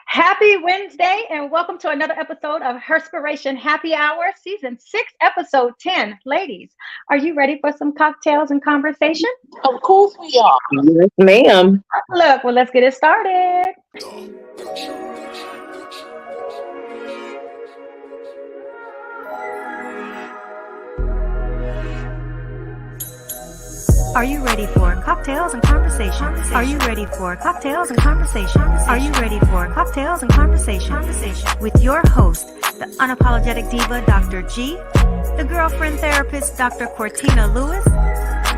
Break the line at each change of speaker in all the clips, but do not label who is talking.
Happy Wednesday, and welcome to another episode of Herspiration Happy Hour, Season 6, Episode 10. Ladies, are you ready for some cocktails and conversation?
Of course we are.
Yes, ma'am.
Look, well, let's get it started. Are you ready for cocktails and conversation? Are you ready for cocktails and conversation? Are you ready for cocktails and conversation? With your host, the unapologetic diva, Dr. G, the girlfriend therapist, Dr. Cortina Lewis,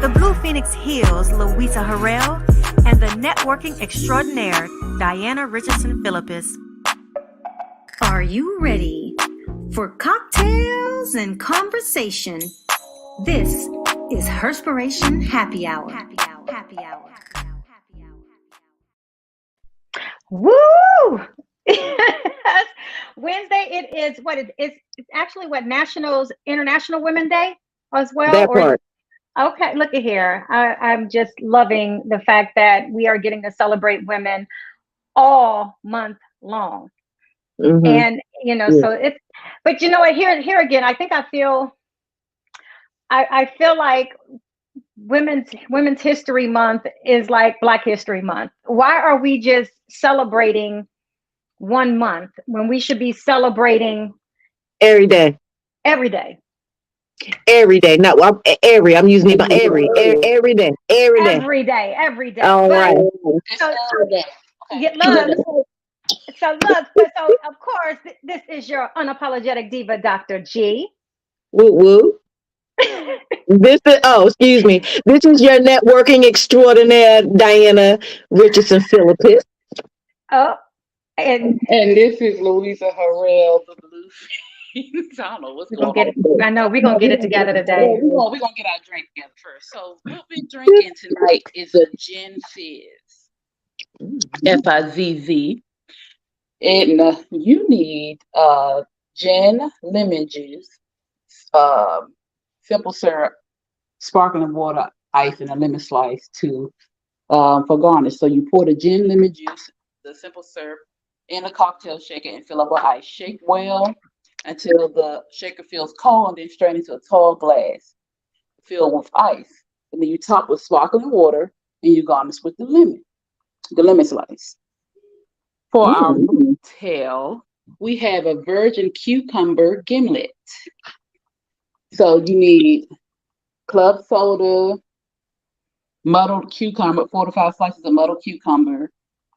the Blue Phoenix Hills, Louisa Harrell, and the networking extraordinaire, Diana Richardson Philippus. Are you ready for cocktails and conversation? This is Herspiration Happy Hour. Woo! Wednesday, it is what it's actually what International Women's Day as well.
That part.
Okay, look at here. I'm just loving the fact that we are getting to celebrate women all month long.
Mm-hmm.
And so it's, but you know what, here again, I think I feel like Women's History Month is like Black History Month. Why are we just celebrating one month when we should be celebrating
every day?
Every day.
No, I'm using it by every day.
Every day.
All right.
So of course, this is your unapologetic diva, Dr. G.
Woo woo. This is your networking extraordinaire, Diana Richardson Philippus.
Oh, and
this is Louisa Harrell, the Blue Phoenix. I don't know what's going on.
I know we're gonna get it together today.
We're gonna get our drink together first. So what we're drinking tonight is a gin fizz, Fizz. And you need gin, lemon juice, simple syrup, sparkling water, ice, and a lemon slice for garnish. So you pour the gin, lemon juice, the simple syrup in a cocktail shaker and fill up with ice. Shake well until the shaker feels cold, and then strain into a tall glass filled with ice. And then you top with sparkling water and you garnish with the lemon slice. For our mocktail, we have a virgin cucumber gimlet. So you need club soda, muddled cucumber, 4 to 5 slices of muddled cucumber,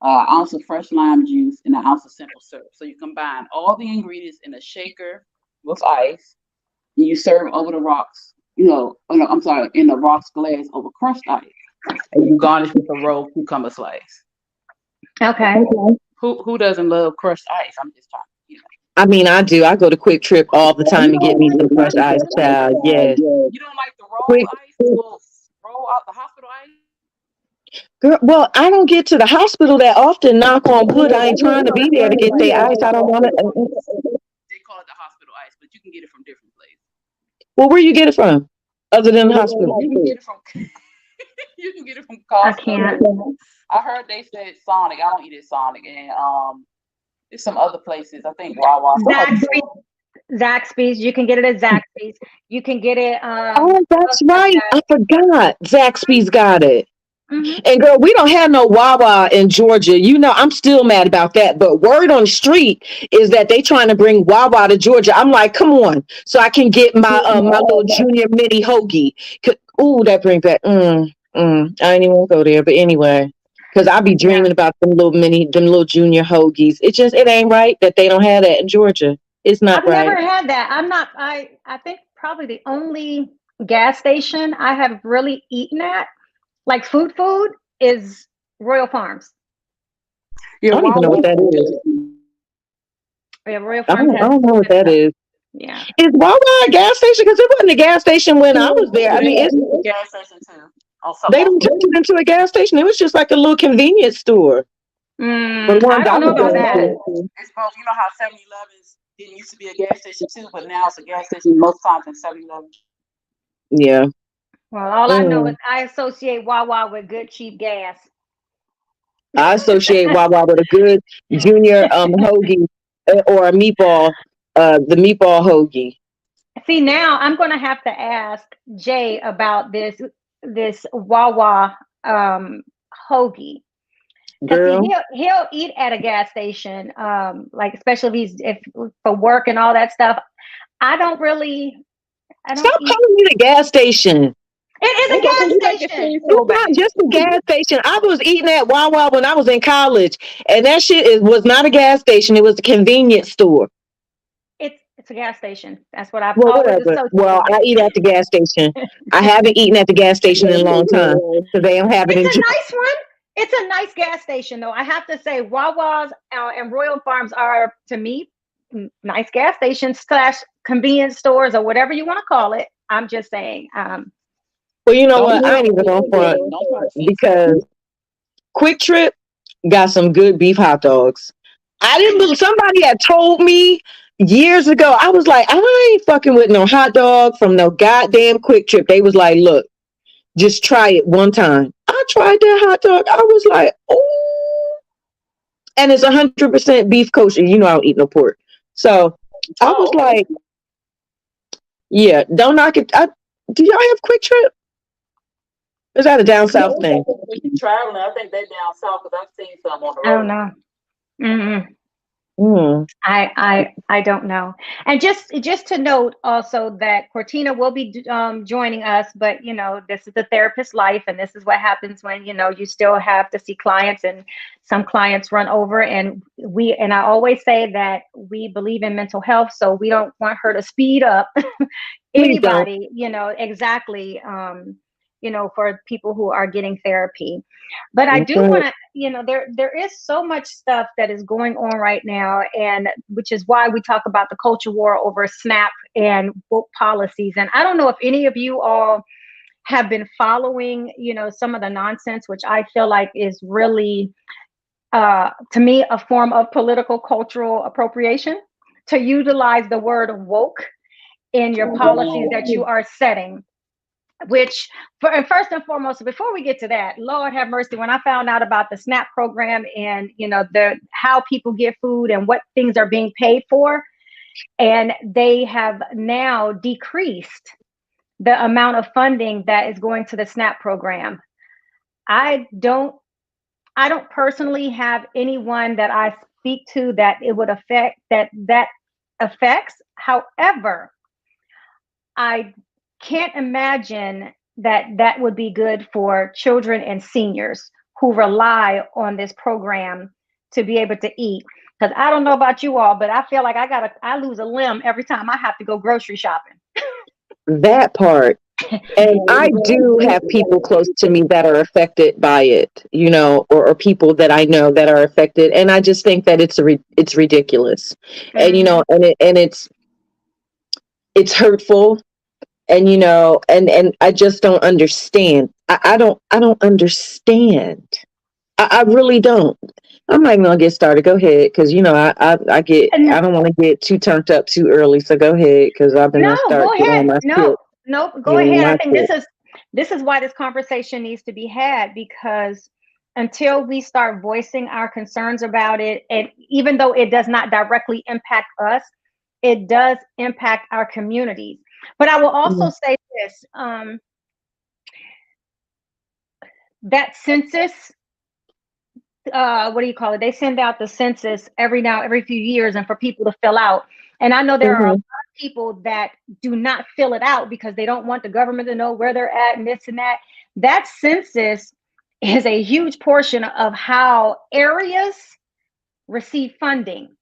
ounce of fresh lime juice, and an ounce of simple syrup. So you combine all the ingredients in a shaker with ice, and you serve over the rocks, in the rocks glass over crushed ice. And you garnish with a rolled cucumber slice.
Okay.
Who doesn't love crushed ice? I'm just talking.
I mean, I do. I go to Quick Trip all the time to get me some crushed ice, child. Yes.
You don't like the roll ice? Roll out the hospital ice?
Girl, well, I don't get to the hospital that often. Knock on wood. I ain't trying to be there to get their ice. I don't want it.
They call it the hospital ice, but you can get it from different places.
Well, where you get it from? Other than the hospital?
You can get it from. You can get it from Costco.
I can't.
I heard they said Sonic. I don't eat at Sonic, and there's some other places. I think Wawa.
Zaxby's. You can get it at Zaxby's. You can get it.
Oh, that's right. I forgot. Zaxby's got it.
Mm-hmm.
And girl, we don't have no Wawa in Georgia. I'm still mad about that. But word on the street is that they trying to bring Wawa to Georgia. I'm like, come on, so I can get my my little junior mini hoagie. Ooh, that brings back. I ain't even want to go there, but anyway. Because I be dreaming about them little junior hoagies. It ain't right that they don't have that in Georgia. It's not right.
I've never had that. I think probably the only gas station I have really eaten at, like food, is Royal Farms.
I don't even know what that is.
Yeah, Royal Farms.
I don't know what that is.
Yeah.
Is Wawa a gas station? Because it wasn't a gas station when I was there. I mean, it's
a gas station too.
They don't turn it into a gas station. It was just like a little convenience store.
I don't know about that.
It's both. You know how 7-Elevens didn't used to be a gas station too, but now it's a gas station most times in 7-Eleven.
Yeah.
Well, all I know is I associate Wawa with good cheap gas.
I associate Wawa with a good junior hoagie or a meatball, the meatball hoagie.
See, now I'm going to have to ask Jay about this Wawa hoagie. Because see,
Girl,
he'll eat at a gas station, like especially if for work and all that stuff. I don't
stop
eat.
calling me the gas station.
It is
That's
a
okay. You like
gas
your
station.
food so
It's not
bad.
just a gas station. I was eating at Wawa when I was in college, and that shit was not a gas station. It was a convenience store.
It's a gas station. That's what I've
Well,
always
whatever. Well,
associated
I eat at the gas station. I haven't eaten at the gas station in a long time because they don't have it
It's
in.
a nice one. It's a nice gas station, though. I have to say, Wawa's and Royal Farms are, to me, nice gas stations / convenience stores or whatever you want to call it. I'm just saying.
Well, you know
Don't
what?
do
I ain't
it.
even on
Don't
front
try to fix it.
because Quick Trip got some good beef hot dogs. I didn't believe somebody had told me years ago. I was like, I ain't fucking with no hot dog from no goddamn Quick Trip. They was like, look, just try it one time. I tried that hot dog. I was like, oh, and it's 100% beef kosher. You know, I don't eat no pork. So I was
Oh, okay.
like, yeah, don't knock it. Do y'all have Quick Trip? Is that a down south thing?
We keep traveling. I think they're down south because I've seen some on the
I don't
road.
know. Mm-mm.
Mm.
I don't know. And just to note also that Cortina will be joining us, but this is the therapist life, and this is what happens when you still have to see clients, and some clients run over. And I always say that we believe in mental health, so we don't want her to speed up
Please don't.
anybody. Exactly. For people who are getting therapy. But I do
Okay.
want to, there is so much stuff that is going on right now, and which is why we talk about the culture war over SNAP and woke policies. And I don't know if any of you all have been following, some of the nonsense, which I feel like is really, to me, a form of political cultural appropriation to utilize the word woke in your policies that you are setting. Which, first and foremost, before we get to that, Lord have mercy, when I found out about the SNAP program and how people get food and what things are being paid for, and they have now decreased the amount of funding that is going to the SNAP program. I don't personally have anyone that I speak to that it would affect that affects. However, I can't imagine that would be good for children and seniors who rely on this program to be able to eat. Because I don't know about you all, but I feel like I lose a limb every time I have to go grocery shopping.
That part. And I do have people close to me that are affected by it, or people that I know that are affected. And I just think that it's ridiculous. And, and it's hurtful. And and I just don't understand. I don't understand. I really don't. I'm not even gonna get started. Go ahead, because I don't want to get too turned up too early. So go ahead, because I've been
No,
gonna start
go
getting on
ahead.
my
No,
shit.
nope, go
Getting on
ahead. I
my
think
shit.
this is why this conversation needs to be had, because until we start voicing our concerns about it, and even though it does not directly impact us, it does impact our communities. But I will also say this, that census, what do you call it? They send out the census every few years, and for people to fill out. And I know there are a lot of people that do not fill it out because they don't want the government to know where they're at and this and that. That census is a huge portion of how areas receive funding.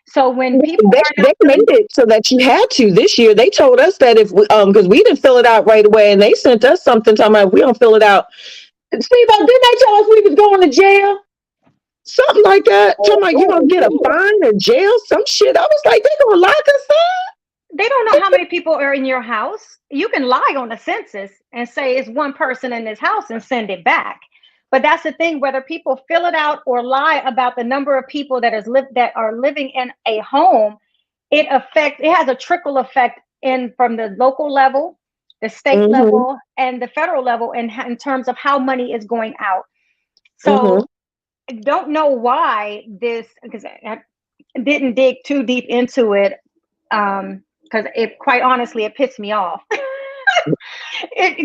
So when people
They made it so that you had to this year. They told us that if we, because we didn't fill it out right away, and they sent us something talking about if we don't fill it out. Steve, didn't they tell us we was going to jail? Something like that. Talking about you gonna get a fine or jail, some shit. I was like, they gonna lock us up?
They don't know how many people are in your house. You can lie on the census and say it's one person in this house and send it back. But that's the thing, whether people fill it out or lie about the number of people that are living in a home, it has a trickle effect from the local level, the state level, and the federal level in terms of how money is going out. So don't know why this, because I didn't dig too deep into it, because it, quite honestly, it pissed me off.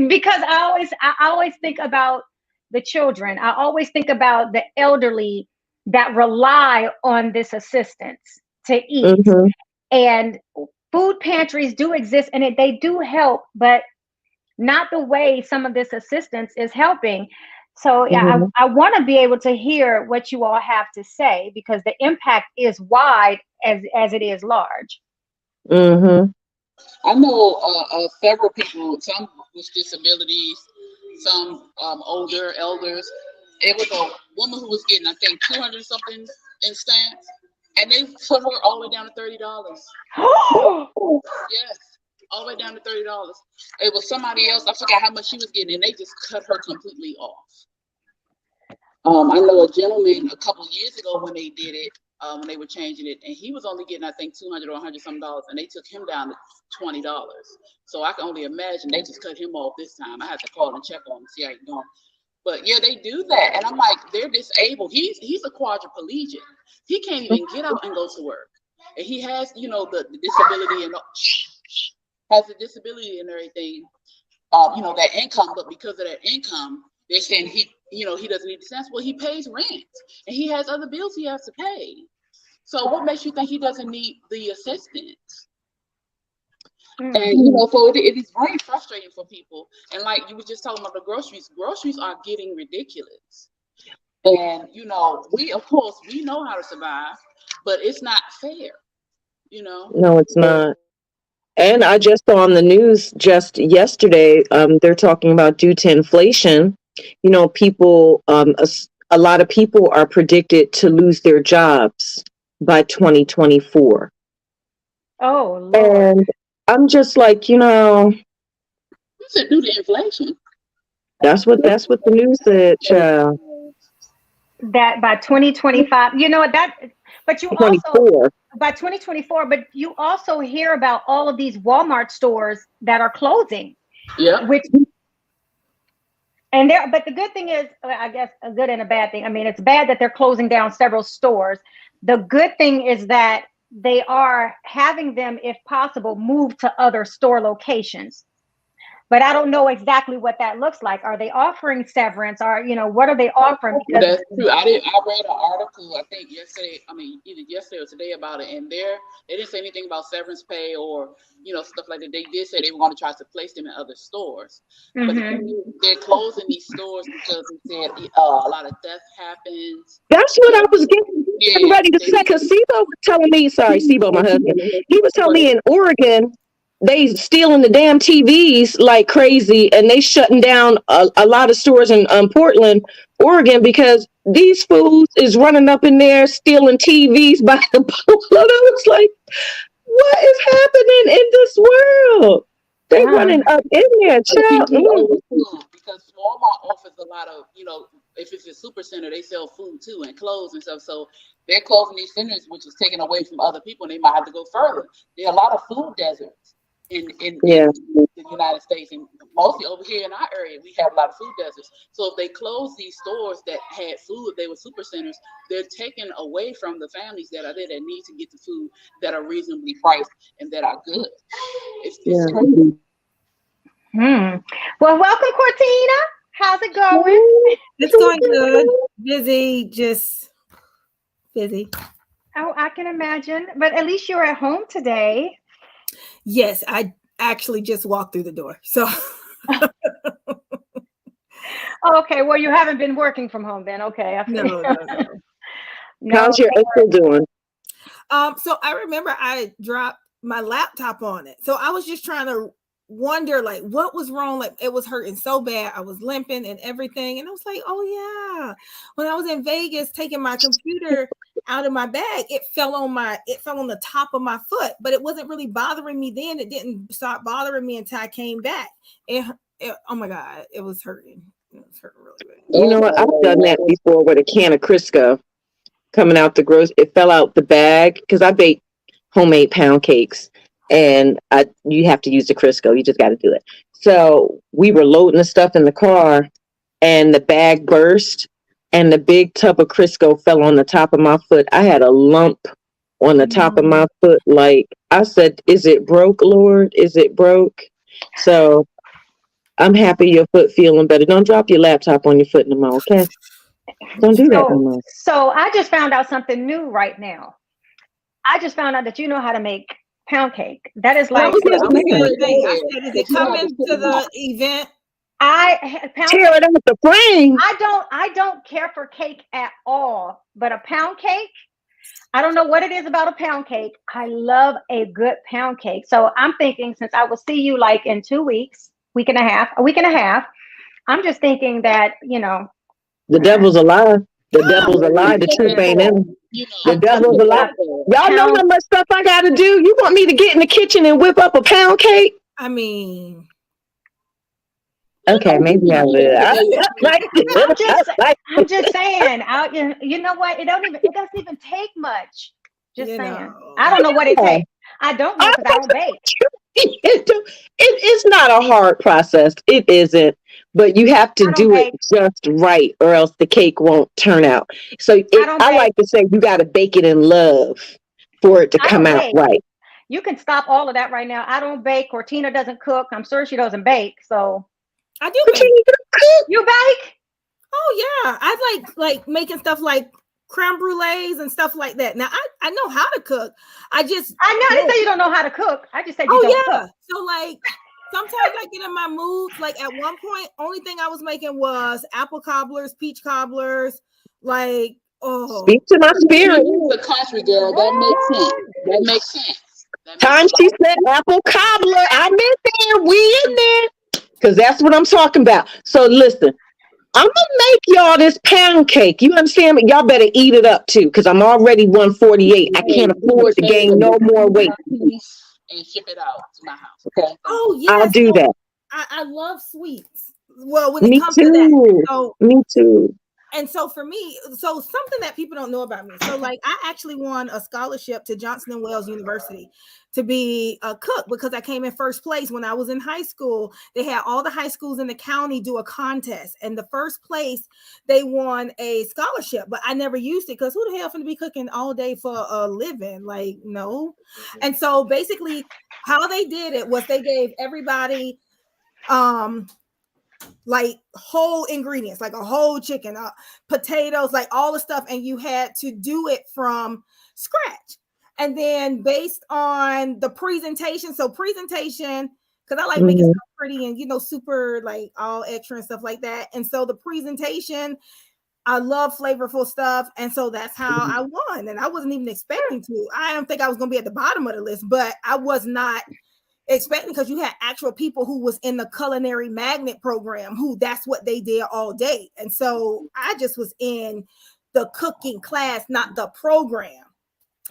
Because I always think about the children. I always think about the elderly that rely on this assistance to eat.
Mhm.
And food pantries do exist, and they do help, but not the way some of this assistance is helping. So yeah,
Mhm.
I want to be able to hear what you all have to say, because the impact is wide as it is large.
Mhm.
I know several people, some with disabilities, some older elders. It was a woman who was getting, I think, 200 something in stamps, and they put her all the way down to $30. Yes, all the way down to $30. It was somebody else. I forgot how much she was getting, and they just cut her completely off. I know a gentleman a couple of years ago when they did it, when they were changing it, and he was only getting, I think, 200 or 100 some dollars, and they took him down to $20. So I can only imagine they just cut him off this time. I had to call and check on him, see how he's doing. But yeah, they do that, and I'm like, they're disabled. He's a quadriplegic. He can't even get out and go to work, and he has, the disability and has a disability and everything. That income, but because of that income, they're saying he doesn't need the sense. Well, he pays rent and he has other bills he has to pay. So what makes you think he doesn't need the assistance?
Mm.
And so it is very frustrating for people. And like you were just talking about the groceries are getting ridiculous. And we know how to survive, but it's not fair.
No, it's not. And I just saw on the news just yesterday, they're talking about due to inflation, people, a lot of people are predicted to lose their jobs by 2024.
Oh, Lord.
And I'm just like,
You said due to inflation.
that's what the news said, child.
That by 2025, but you also
24.
by 2024, but you also hear about all of these Walmart stores that are closing.
Yeah.
But the good thing is, I guess a good and a bad thing. I mean, it's bad that they're closing down several stores. The good thing is that they are having them, if possible, move to other store locations. But I don't know exactly what that looks like. Are they offering severance? Or, what are they offering? Because
that's true. I read an article, I think yesterday, either yesterday or today about it, and they didn't say anything about severance pay or, stuff like that. They did say they were going to try to place them in other stores. But the thing is, they're closing these stores because they said a lot of theft happens.
That's what I was getting ready to say, because Sibo was telling me, Sibo, my husband, he was telling me in Oregon, they stealing the damn TVs like crazy, and they shutting down a lot of stores in Portland, Oregon, because these fools is running up in there stealing TVs by the pool. And I was like, what is happening in this world? They're running up in there, child.
Because Walmart offers a lot of, if it's a super center, they sell food too and clothes and stuff. So they're closing these centers, which is taken away from other people, and they might have to go further. There are a lot of food deserts in the United States, and mostly over here in our area, we have a lot of food deserts. So if they close these stores that had food, they were super centers, they're taken away from the families that are there that need to get the food that are reasonably priced and that are good. It's crazy.
Well, welcome, Cortina. How's it going?
It's going good. Busy, just busy.
Oh, I can imagine. But at least you're at home today.
Yes, I actually just walked through the door. So
okay, well, you haven't been working from home then. Okay.
No.
How's your ankle doing?
So I remember I dropped my laptop on it. So I was just trying to wonder, like, what was wrong. Like, it was hurting so bad. I was limping and everything. And I was like, oh yeah. When I was in Vegas taking my computer out of my bag, it fell on the top of my foot, but it wasn't really bothering me then. It didn't start bothering me until I came back. Oh my God, it was hurting. It was hurting really bad.
You know what? I've done that before with a can of Crisco coming out the grocery. It fell out the bag because I bake homemade pound cakes, and you have to use the Crisco. You just got to do it. So we were loading the stuff in the car, and the bag burst, and the big tub of Crisco fell on the top of my foot. I had a lump on the top of my foot. Like I said, is it broke, Lord? Is it broke? So I'm happy your foot feeling better. Don't drop your laptop on your foot no more, okay? Don't do that no more.
So I just found out something new right now. I just found out that you know how to make pound cake. That is like
I said, is it coming to the event?
Tear it up the frame.
I don't care for cake at all, but a pound cake, I don't know what it is about a pound cake. I love a good pound cake. So I'm thinking, since I will see you like in 2 weeks, a week and a half, I'm just thinking that, you know.
The devil's a lie. The devil's a lie. The truth ain't in him. The devil's a lie. Y'all know how much stuff I got to do. You want me to get in the kitchen and whip up a pound cake?
I mean,
okay, maybe I will.
I'm just saying. You know what? It doesn't even take much. Just saying. I don't know what it takes. I don't know because I don't bake.
It's not a hard process. It isn't. But you have to do it just right, or else the cake won't turn out. So I like to say you got to bake it in love for it to come out right.
You can stop all of that right now. I don't bake. Cortina doesn't cook. I'm sure she doesn't bake. So
I do bake.
You bake?
Oh yeah, I like making stuff like creme brulees and stuff like that. Now I know how to cook. I didn't
say you don't know how to cook. I just said you don't cook.
So like. Sometimes I get in my mood. Like at one point, only thing I was making was apple cobblers, peach cobblers. Like,
speak to my spirit.
The country girl, that makes sense.
Time she said apple cobbler, I'm in there. We in there, because that's what I'm talking about. So listen, I'm gonna make y'all this pound cake. You understand me? Y'all better eat it up too, because I'm already 148. I can't afford to gain no more weight.
And ship it out to my house. Okay.
Oh yeah,
I'll do that.
I love sweets. Well, when it comes to that,
me too.
And so for me, so something that people don't know about me. So like I actually won a scholarship to Johnson & Wales University to be a cook because I came in first place when I was in high school. They had all the high schools in the county do a contest, and the first place they won a scholarship, but I never used it because who the hell finna be cooking all day for a living? Like, no. And so basically how they did it was they gave everybody like whole ingredients, like a whole chicken, potatoes, like all the stuff, and you had to do it from scratch. And then based on the presentation, because I like making stuff pretty and super like all extra and stuff like that. And so the presentation, I love flavorful stuff, and so that's how I won. And I wasn't even expecting to. I don't think I was going to be at the bottom of the list, but I was not expecting, because you had actual people who was in the culinary magnet program who that's what they did all day. And so I just was in the cooking class, not the program.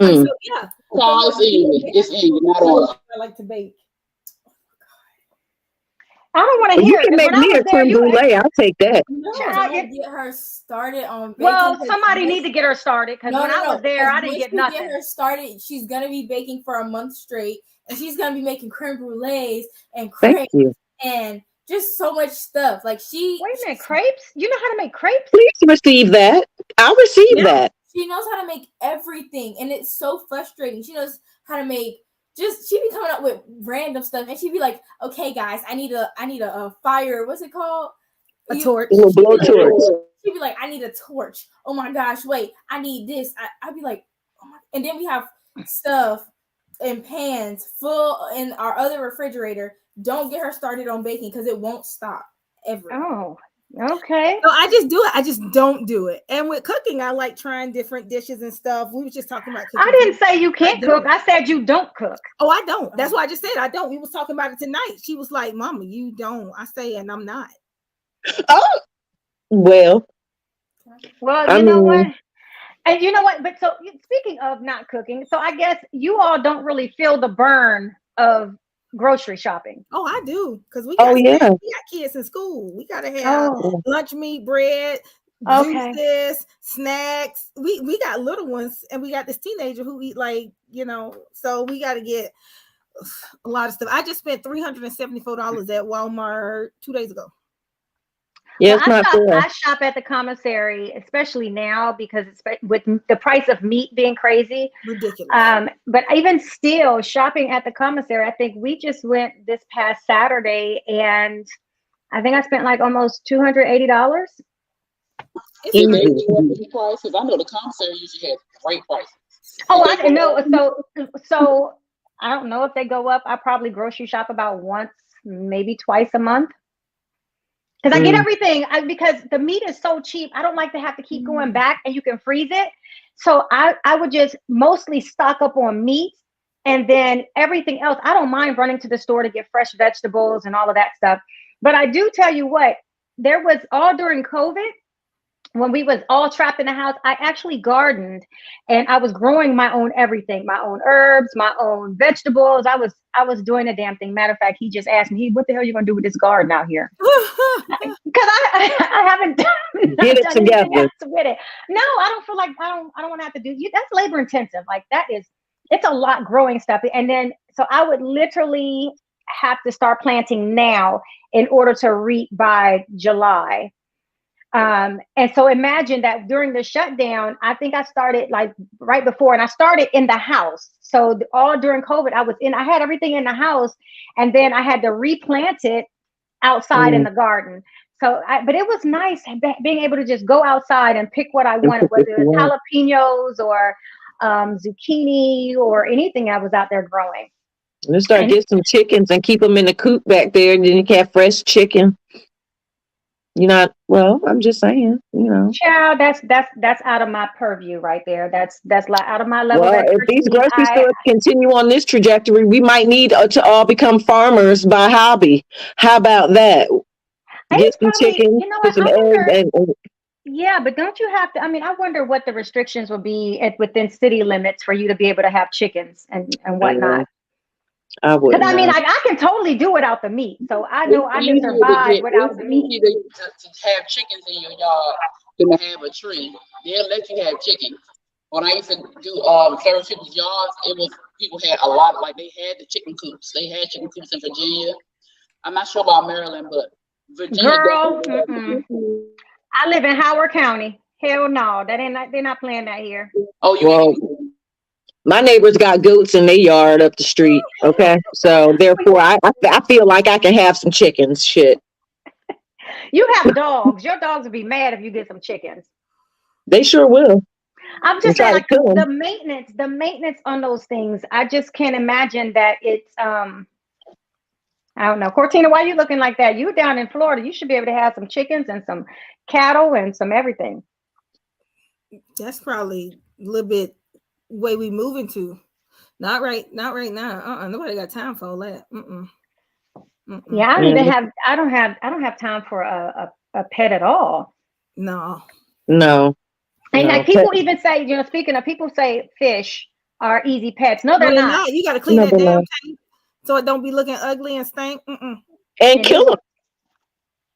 So yeah,
it's easy, not all.
I like to bake.
I don't want to hear.
You can make me a creme brulee. I'll take that.
Get her started on baking.
Well, somebody need to get her started, because when I was there, I didn't get nothing.
Get her started. She's gonna be baking for a month straight, and she's gonna be making creme brulees and crepes and just so much stuff. Like
wait a minute, crepes? You know how to make crepes?
Please receive that. I'll receive that.
She knows how to make everything, and it's so frustrating. She knows how to make. She be coming up with random stuff, and she'd be like, "Okay, guys, I need a fire. What's it called?
A torch.
A blowtorch."
She'd be like, "I need a torch. Oh my gosh, wait, I need this." I'd be like, "Oh my!" And then we have stuff in pans full in our other refrigerator. Don't get her started on baking because it won't stop ever.
Oh, okay.
So I just do it. I just don't do it. And with cooking, I like trying different dishes and stuff. We were just talking about cooking.
I didn't say you can't cook. I said you don't cook.
Oh, I don't. That's why I just said I don't. We was talking about it tonight. She was like, "Mama, you don't." I say, and I'm not.
Oh, well,
you know what? And you know what? But so speaking of not cooking, so I guess you all don't really feel the burn of grocery shopping.
Oh, I do, because we got kids in school. We gotta have lunch meat, bread, juices, snacks. We got little ones, and we got this teenager who eat so we got to get a lot of stuff. I just spent $374 at Walmart 2 days ago.
Yeah, it's not fair.
I shop at the commissary, especially now because it's with the price of meat being crazy.
Ridiculous.
But even still, shopping at the commissary, I think we just went this past Saturday, and I think I spent like almost $280.
Did they do up any prices? I know the commissary usually has great prices.
Oh, I didn't know. So I don't know if they go up. I probably grocery shop about once, maybe twice a month. Because I get everything because the meat is so cheap. I don't like to have to keep going back, and you can freeze it. So I would just mostly stock up on meat, and then everything else. I don't mind running to the store to get fresh vegetables and all of that stuff. But I do tell you what, there was all during COVID, when we was all trapped in the house, I actually gardened, and I was growing my own everything, my own herbs, my own vegetables. I was doing a damn thing. Matter of fact, he just asked me, what the hell are you gonna do with this garden out here? Because I haven't
Get it together
with it. No, I don't feel like I don't want to have to do. That's labor intensive. Like it's a lot growing stuff, and then so I would literally have to start planting now in order to reap by July. And so imagine that during the shutdown, I think I started like right before, and I started in the house. So all during COVID, I had everything in the house, and then I had to replant it outside in the garden. So, but it was nice being able to just go outside and pick what I wanted, whether it was jalapenos or zucchini or anything I was out there growing.
And start get some chickens and keep them in the coop back there, and then you can have fresh chicken. I'm just saying,
Child, that's out of my purview right there. That's like out of my level.
Well, if these grocery stores continue on this trajectory, we might need to all become farmers by hobby. How about that? Get some chicken, put some eggs,
yeah, but don't you have to? I mean, I wonder what the restrictions will be within city limits for you to be able to have chickens and whatnot.
I would.
Because I mean, I can totally do without the meat, so I know I can survive without the meat.
It's easy to have chickens in your yard than to have a tree. They'll let you have chickens. When I used to do service people's yards, people had a lot, like they had the chicken coops. They had chicken coops in Virginia. I'm not sure about Maryland, but Virginia.
Girl, I live in Howard County. Hell no, they're not playing that here.
Oh,
my neighbors got goats in their yard up the street. Okay, so therefore, I feel like I can have some chickens. Shit.
You have dogs. Your dogs will be mad if you get some chickens.
They sure will.
I'm just saying, like the maintenance on those things. I just can't imagine that it's. I don't know, Cortina. Why are you looking like that? You down in Florida. You should be able to have some chickens and some cattle and some everything.
That's probably a little bit. Way we moving to, not right now. Nobody got time for all that.
Yeah, I don't have time for a pet at all.
No.
And like people even say, speaking of, people say fish are easy pets. No, they're not.
You got to clean that damn tank so it don't be looking ugly and stink.
And kill them.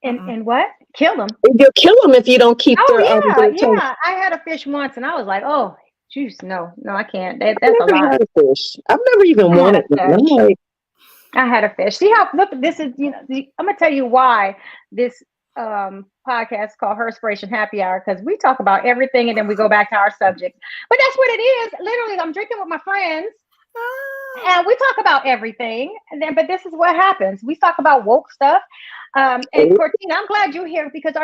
And what? Kill them.
You'll kill them if you don't keep their
yeah. I had a fish once, and I was like, oh. Juice, no, I can't. That's a lot.
Had a fish. I've never even wanted one.
I had a fish. See how this is. I'm gonna tell you why this podcast called Herspiration Happy Hour, because we talk about everything and then we go back to our subject. But that's what it is. Literally, I'm drinking with my friends, and we talk about everything. But this is what happens. We talk about woke stuff. And Cortina, I'm glad you're here because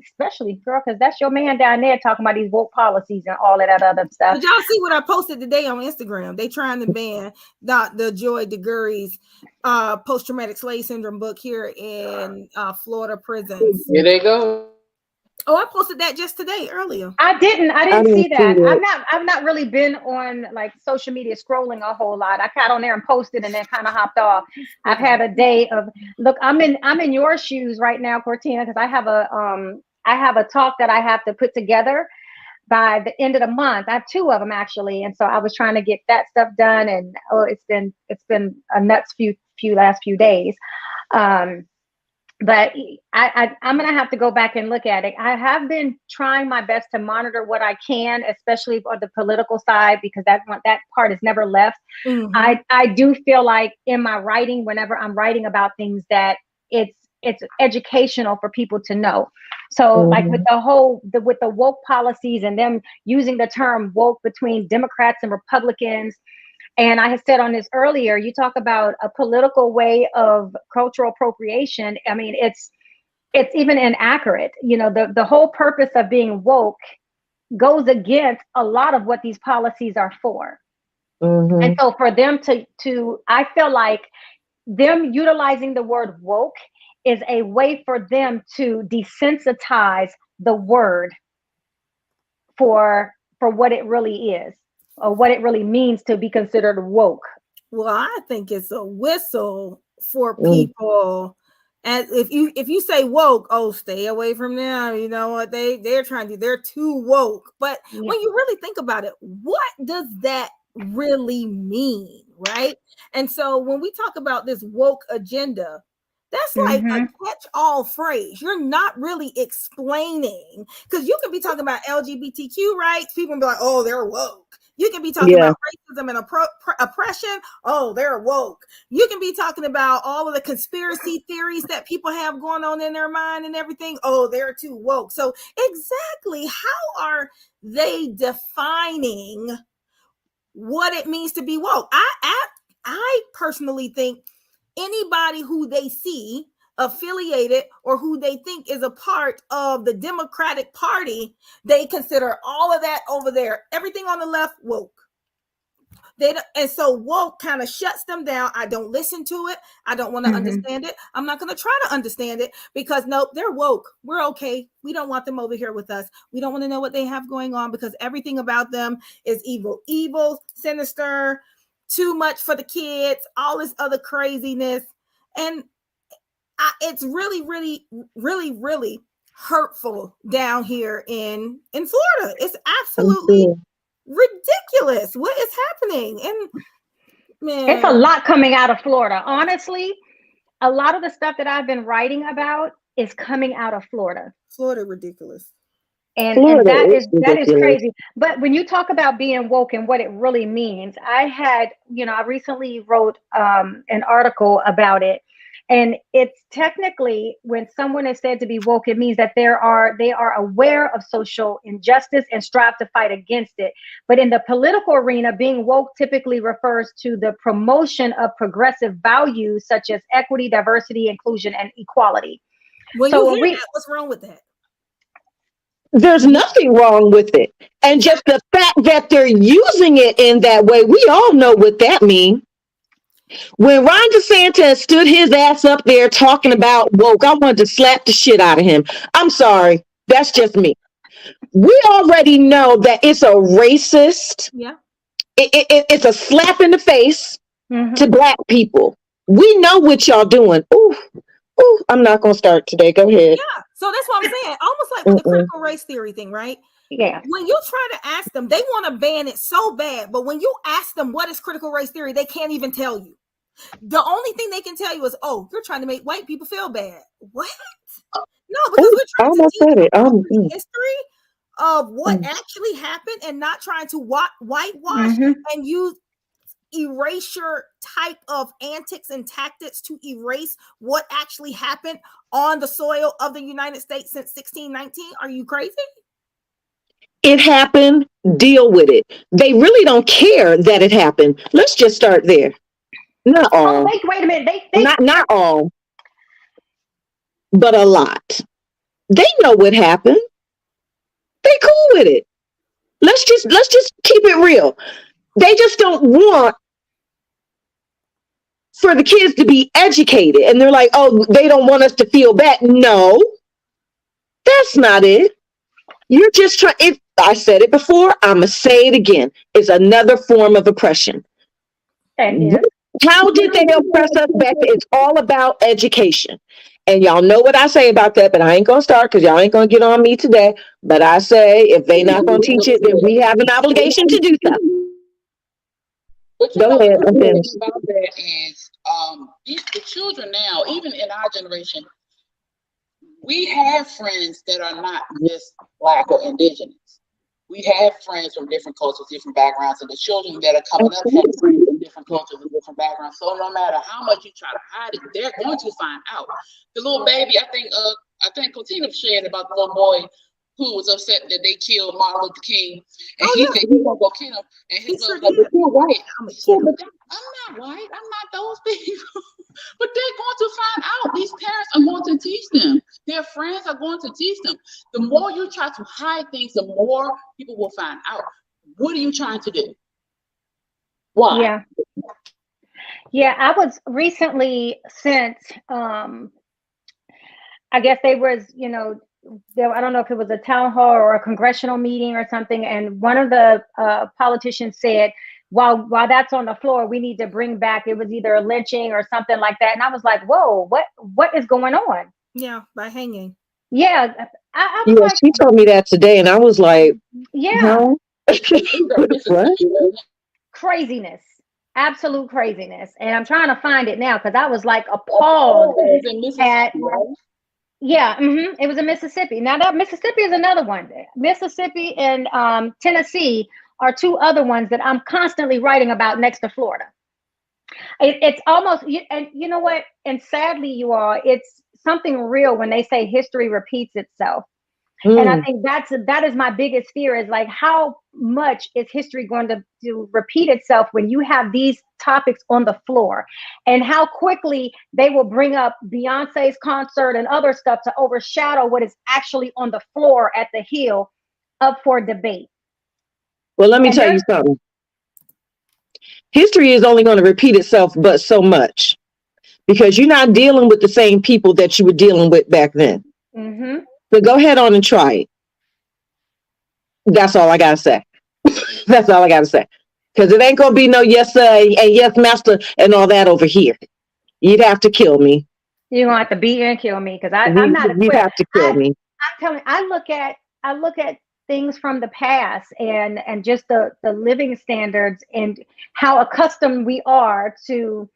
especially girl, because that's your man down there talking about these woke policies and all of that other stuff.
Did y'all see what I posted today on Instagram? They trying to ban the Joy DeGurry's post-traumatic slave syndrome book here in Florida prisons.
Here they go.
Oh, I posted that just today earlier.
I didn't see that. I've not really been on like social media scrolling a whole lot. I got on there and posted and then kind of hopped off. I've had a day of look. I'm in your shoes right now, Cortina, because I have a talk that I have to put together by the end of the month. I have 2 of them actually, and so I was trying to get that stuff done. And it's been a nuts last few days. But I'm going to have to go back and look at it. I have been trying my best to monitor what I can, especially on the political side, because that part is never left. Mm-hmm. I do feel like in my writing, whenever I'm writing about things, that it's it's educational for people to know. So like with the woke policies and them using the term woke between Democrats and Republicans. And I had said on this earlier, you talk about a political way of cultural appropriation. I mean, it's even inaccurate. You know, the whole purpose of being woke goes against a lot of what these policies are for. And so for them to, I feel like them utilizing the word woke is a way for them to desensitize the word for what it really is, or what it really means to be considered woke.
Well, I think it's a whistle for people. And if you say woke, oh, stay away from them. You know what they're too woke. But when you really think about it, what does that really mean, right? And so when we talk about this woke agenda, that's like a catch-all phrase. You're not really explaining, because you can be talking about LGBTQ rights, people can be like, oh, they're woke. You can be talking about racism and oppression. Oh, they're woke. You can be talking about all of the conspiracy theories that people have going on in their mind and everything. Oh, they're too woke. So exactly how are they defining what it means to be woke? I personally think anybody who they see affiliated or who they think is a part of the Democratic Party, they consider all of that over there, everything on the left, woke. And so woke kind of shuts them down. I don't listen to it. I don't want to understand it. I'm not going to try to understand it, because nope, they're woke. We're okay. We don't want them over here with us. We don't want to know what they have going on, because everything about them is evil, sinister, too much for the kids, all this other craziness. And it's really, really, really, really hurtful down here in Florida. It's absolutely ridiculous what is happening. And man,
it's a lot coming out of Florida. Honestly, a lot of the stuff that I've been writing about is coming out of Florida.
Florida ridiculous.
And that is crazy. But when you talk about being woke and what it really means, I recently wrote an article about it. And it's technically, when someone is said to be woke, it means that they are aware of social injustice and strive to fight against it. But in the political arena, being woke typically refers to the promotion of progressive values such as equity, diversity, inclusion, and equality.
When you hear that, what's wrong with that?
There's nothing wrong with it. And just the fact that they're using it in that way, we all know what that means. When Ron DeSantis stood his ass up there talking about woke, I wanted to slap the shit out of him. I'm sorry. That's just me. We already know that it's a racist.
Yeah.
It's a slap in the face to Black people. We know what y'all doing. Ooh, I'm not going to start today. Go ahead.
Yeah. So that's what I'm saying. Almost like with the critical race theory thing, right?
Yeah.
When you try to ask them, they want to ban it so bad. But when you ask them what is critical race theory, they can't even tell you. The only thing they can tell you is, oh, you're trying to make white people feel bad. What? No, because we're trying to teach history of what actually happened and not trying to whitewash and use erasure type of antics and tactics to erase what actually happened on the soil of the United States since 1619. Are you crazy?
It happened. Deal with it. They really don't care that it happened. Let's just start there. Not all.
Oh, wait a minute.
Not all, but a lot. They know what happened. They cool with it. Let's just keep it real. They just don't want for the kids to be educated, and they're like, oh, they don't want us to feel bad. No, that's not it. You're just trying. I said it before. I'm gonna say it again. It's another form of oppression. How did they oppress us back? It's all about education. And y'all know what I say about that, but I ain't going to start because y'all ain't going to get on me today. But I say if they not going to teach it, then we have an obligation to do so. Go ahead.
About that is the children now, even in our generation, we have friends that are not just Black or Indigenous. We have friends from different cultures, different backgrounds, and the children that are coming up have friends from different cultures and different backgrounds. So no matter how much you try to hide it, they're going to find out. The little baby, I think Cotina shared about the little boy who was upset that they killed Martin Luther King, and he said he won't go kill him. And his mother was like, "But you're white." He said, "But I'm not white. I'm not those people." But they're going to find out. These parents are going to teach them. Their friends are going to teach them. The more you try to hide things, the more people will find out. What are you trying to do? Why?
Yeah. Yeah, I was recently sent, I guess they was, I don't know if it was a town hall or a congressional meeting or something. And one of the politicians said, while that's on the floor, we need to bring back, it was either a lynching or something like that. And I was like, whoa, what is going on?
Yeah, by hanging.
Yeah. I was
Yeah,
like,
she told me that today, and I was like,
yeah,
what?
craziness, absolute craziness. And I'm trying to find it now because I was like appalled at. Yeah, it was in Mississippi. Now that Mississippi is another one. Mississippi and Tennessee are two other ones that I'm constantly writing about next to Florida. It's almost, and you know what? And sadly, you all, it's something real when they say history repeats itself. And I think that is my biggest fear, is like, how much is history going to repeat itself when you have these topics on the floor, and how quickly they will bring up Beyonce's concert and other stuff to overshadow what is actually on the floor at the Hill up for debate.
Well, let me tell you something. History is only going to repeat itself, but so much, because you're not dealing with the same people that you were dealing with back then.
Mm-hmm.
So go ahead on and try it. That's all I gotta say. That's all I gotta say. Because it ain't gonna be no yes sir and yes master and all that over here. You'd have to kill me.
You're gonna have to beat and kill me, because I'm not equipped.
You'd have to kill me.
I'm telling you, I look at things from the past and just the living standards and how accustomed we are to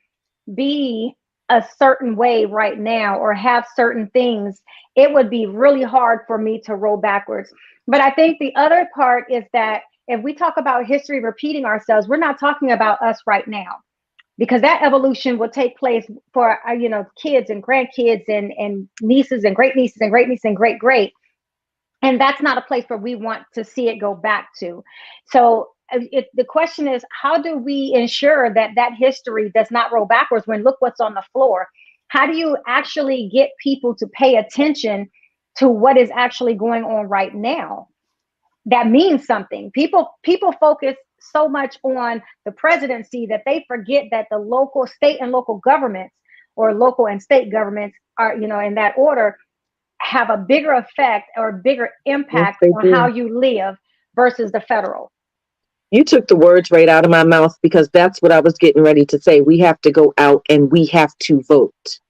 be a certain way right now or have certain things. It would be really hard for me to roll backwards. But I think the other part is that if we talk about history repeating ourselves, we're not talking about us right now, because that evolution will take place for kids and grandkids and nieces and great nieces and great nieces and great great. And that's not a place where we want to see it go back to. So the question is, how do we ensure that history does not roll backwards when look what's on the floor? How do you actually get people to pay attention to what is actually going on right now? That means something. People focus so much on the presidency that they forget that the local, state and local governments, or local and state governments are, in that order, have a bigger effect or bigger impact on how you live versus the federal.
You took the words right out of my mouth, because that's what I was getting ready to say. We have to go out and we have to vote.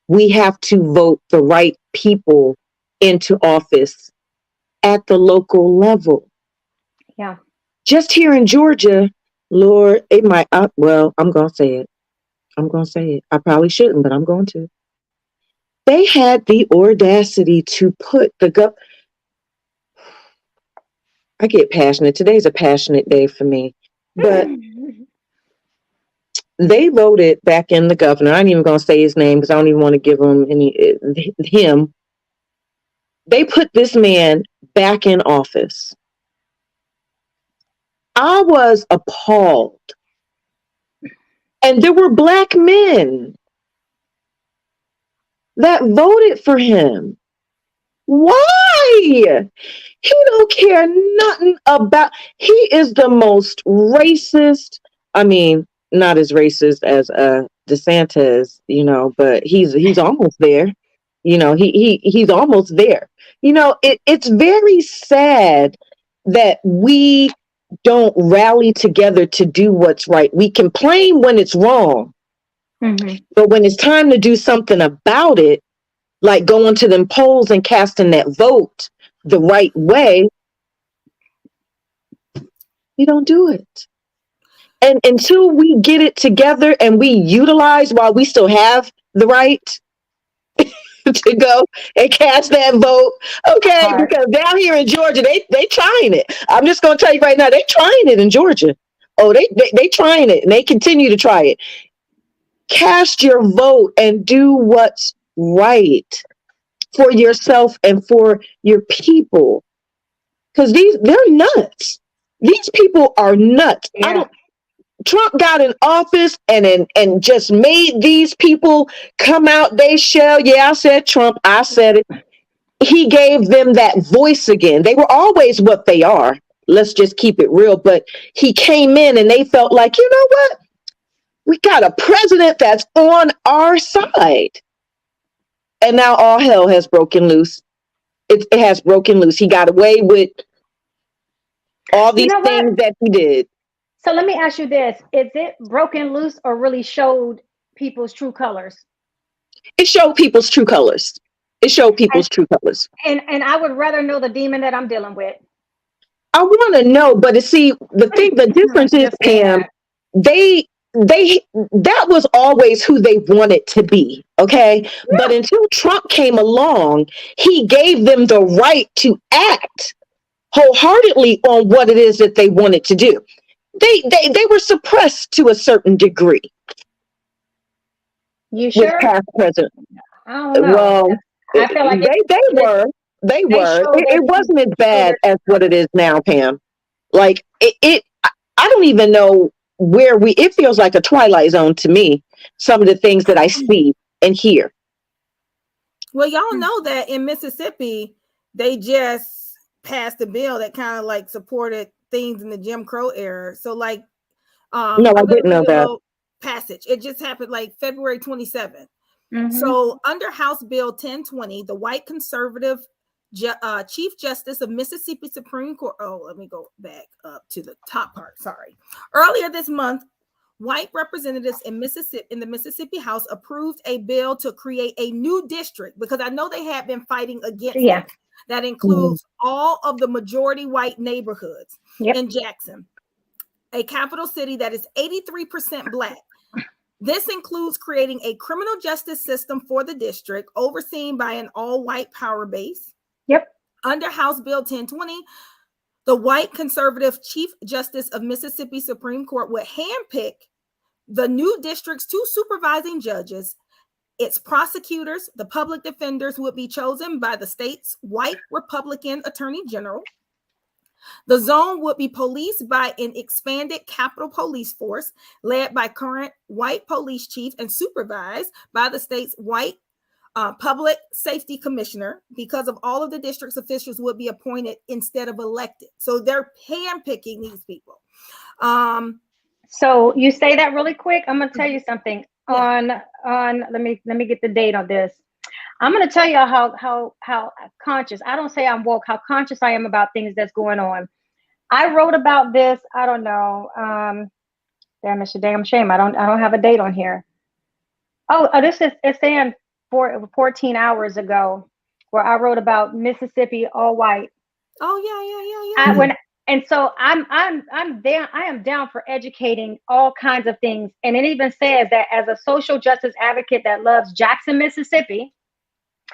We have to vote the right people into office at the local level.
Yeah.
Just here in Georgia, Lord, it might, I'm going to say it. I'm going to say it. I probably shouldn't, but I'm going to. They had the audacity to put I get passionate. Today's a passionate day for me. But they voted back in the governor. I ain't even going to say his name because I don't even want to give him. They put this man back in office. I was appalled. And there were Black men that voted for him. Why? He don't care nothing about, he is the most racist. I mean, not as racist as DeSantis, but he's almost there. He's almost there. It's very sad that we don't rally together to do what's right. We complain when it's wrong. Mm-hmm. But when it's time to do something about it, like going to them polls and casting that vote the right way, you don't do it. And until we get it together and we utilize while we still have the right, to go and cast that vote. Okay,
Right.
because down here in Georgia, they trying it. I'm just gonna tell you right now, they trying it in Georgia. Oh, they trying it and they continue to try it. Cast your vote and do what's right for yourself and for your people. Because they're nuts. These people are nuts.
Yeah.
Trump got in office and just made these people come out they shell. Yeah, I said Trump. I said it. He gave them that voice again. They were always what they are. Let's just keep it real. But he came in and they felt like, you know what? We got a president that's on our side. And now all hell has broken loose. It has broken loose. He got away with all these things that he did.
So let me ask you this. Is it broken loose or really showed people's true colors?
It showed people's true colors. It showed people's true colors.
And I would rather know the demon that I'm dealing with.
I want to know, but see, the difference is, Pam, that was always who they wanted to be. Okay. Yeah. But until Trump came along, he gave them the right to act wholeheartedly on what it is that they wanted to do. They were suppressed to a certain degree.
You sure?
With past president.
I don't know.
Well,
I feel like
they were. It wasn't as bad as what it is now, Pam. Like I don't even know where it feels like a twilight zone to me. Some of the things that I see and hear.
Well, y'all know that in Mississippi, they just passed a bill that kind of like supported things in the Jim Crow era. So like,
no, I didn't know that
passage. It just happened like February 27th.
Mm-hmm.
So under House Bill 1020, the white conservative Chief Justice of Mississippi Supreme Court. Oh, let me go back up to the top part. Sorry. Earlier this month, white representatives in the Mississippi House approved a bill to create a new district, because I know they had been fighting against it. That includes all of the majority white neighborhoods in Jackson, a capital city that is 83% Black. This includes creating a criminal justice system for the district overseen by an all-white power base.
Yep.
Under House Bill 1020, the white conservative Chief Justice of Mississippi Supreme Court would handpick the new district's 2 supervising judges. Its prosecutors, the public defenders, would be chosen by the state's white Republican Attorney General. The zone would be policed by an expanded Capitol Police Force led by current white police chief and supervised by the state's white public safety commissioner, because of all of the district's officials would be appointed instead of elected. So they're handpicking these people.
So you say that really quick. I'm going to tell you something on let me get the date on this. I'm going to tell you how conscious, I don't say I'm woke, how conscious I am about things that's going on. I wrote about this. I don't know. Damn, it's a damn shame. I don't have a date on here. It's saying 14 hours ago, where I wrote about Mississippi all white.
Oh yeah.
So I am down for educating all kinds of things. And it even says that as a social justice advocate that loves Jackson, Mississippi,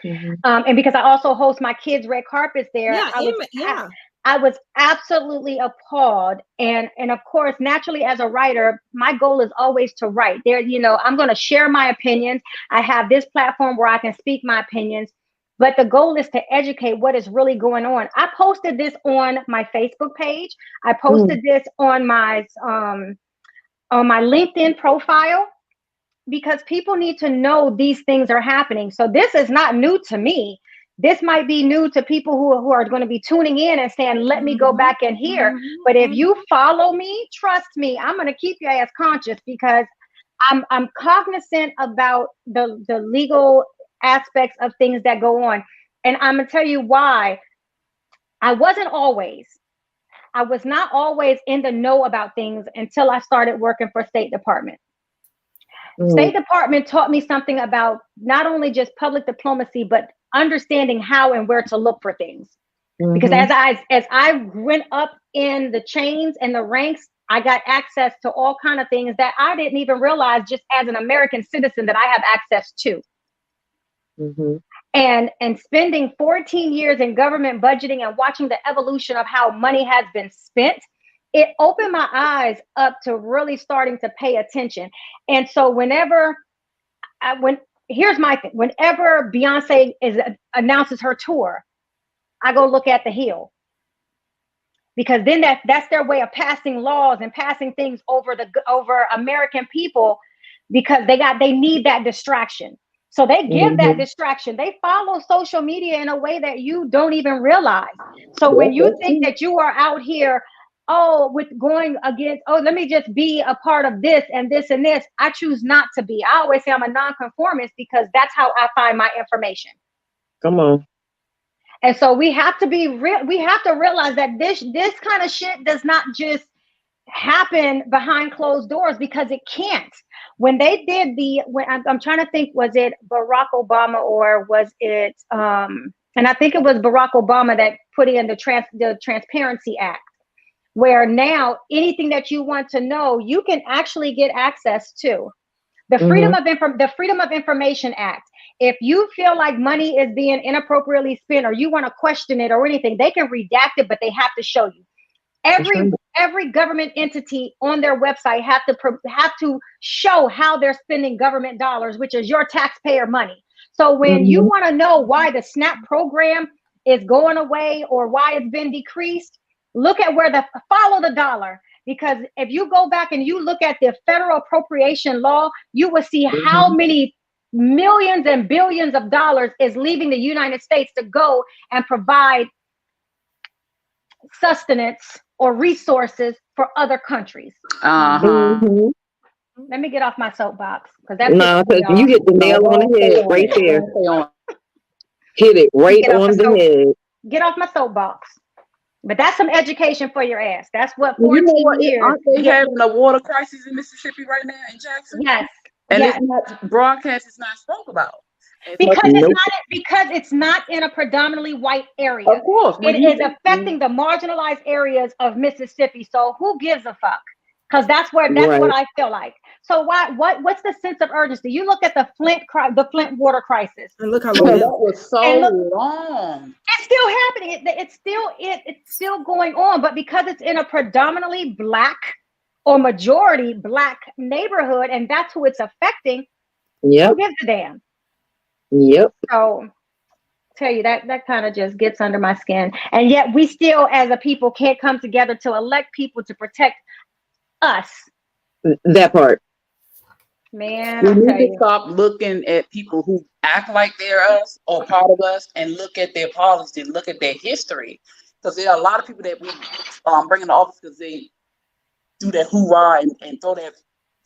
and because I also host my kids' red carpets there, I was absolutely appalled. And of course, naturally, as a writer, my goal is always to write. I'm going to share my opinions. I have this platform where I can speak my opinions. But the goal is to educate what is really going on. I posted this on my Facebook page. I posted this on my LinkedIn profile, because people need to know these things are happening. So this is not new to me. This might be new to people who are going to be tuning in and saying, let me go back and hear. But if you follow me, trust me, I'm going to keep your ass conscious, because I'm cognizant about the legal aspects of things that go on. And I'm gonna tell you why. I was not always in the know about things until I started working for State Department. State Department taught me something about not only just public diplomacy, but understanding how and where to look for things. Because as I went up in the chains and the ranks, I got access to all kinds of things that I didn't even realize, just as an American citizen, that I have access to. and spending 14 years in government budgeting and watching the evolution of how money has been spent, it opened my eyes up to really starting to pay attention. And so here's my thing, whenever Beyonce announces her tour, I go look at the Hill, because then that's their way of passing laws and passing things over American people, because they need that distraction. So they give that distraction. They follow social media in a way that you don't even realize. So when you think that you are out here, with going against, let me just be a part of this and this and this, I choose not to be. I always say I'm a nonconformist, because that's how I find my information.
Come on.
And so we have to be real. We have to realize that this kind of shit does not just happen behind closed doors, because it can't. When they did I'm trying to think, was it Barack Obama or was it, and I think it was Barack Obama that put in the Transparency Act, where now anything that you want to know, you can actually get access to. The Freedom of Information Act. If you feel like money is being inappropriately spent, or you want to question it or anything, they can redact it, but they have to show you. Every government entity on their website have to show how they're spending government dollars, which is your taxpayer money. So when you want to know why the SNAP program is going away or why it's been decreased, look at follow the dollar. Because if you go back and you look at the federal appropriation law, you will see how many millions and billions of dollars is leaving the United States to go and provide sustenance or resources for other countries. Let me get off my soapbox, because
you hit the nail on the head right there. Hit it right on the head.
Get off my soapbox. But that's some education for your ass. That's what 14 years.
Aren't they having a water crisis in Mississippi right now in Jackson?
Yes.
And it's not broadcast. It's not spoke about.
Because it's not in a predominantly white area.
Of course.
It is affecting the marginalized areas of Mississippi. So who gives a fuck? Because that's what I feel like. So what's the sense of urgency? You look at the Flint water crisis.
And look how long
that was so long.
It's still happening. It's still going on. But because it's in a predominantly Black or majority Black neighborhood, and that's who it's affecting, who gives a damn?
Yep.
So tell you that kind of just gets under my skin. And yet we still, as a people, can't come together to elect people to protect us.
That part.
Man,
we need to stop looking at people who act like they're us or part of us, and look at their policies, look at their history. Because there are a lot of people that we bring into office because they do that hoorah and throw that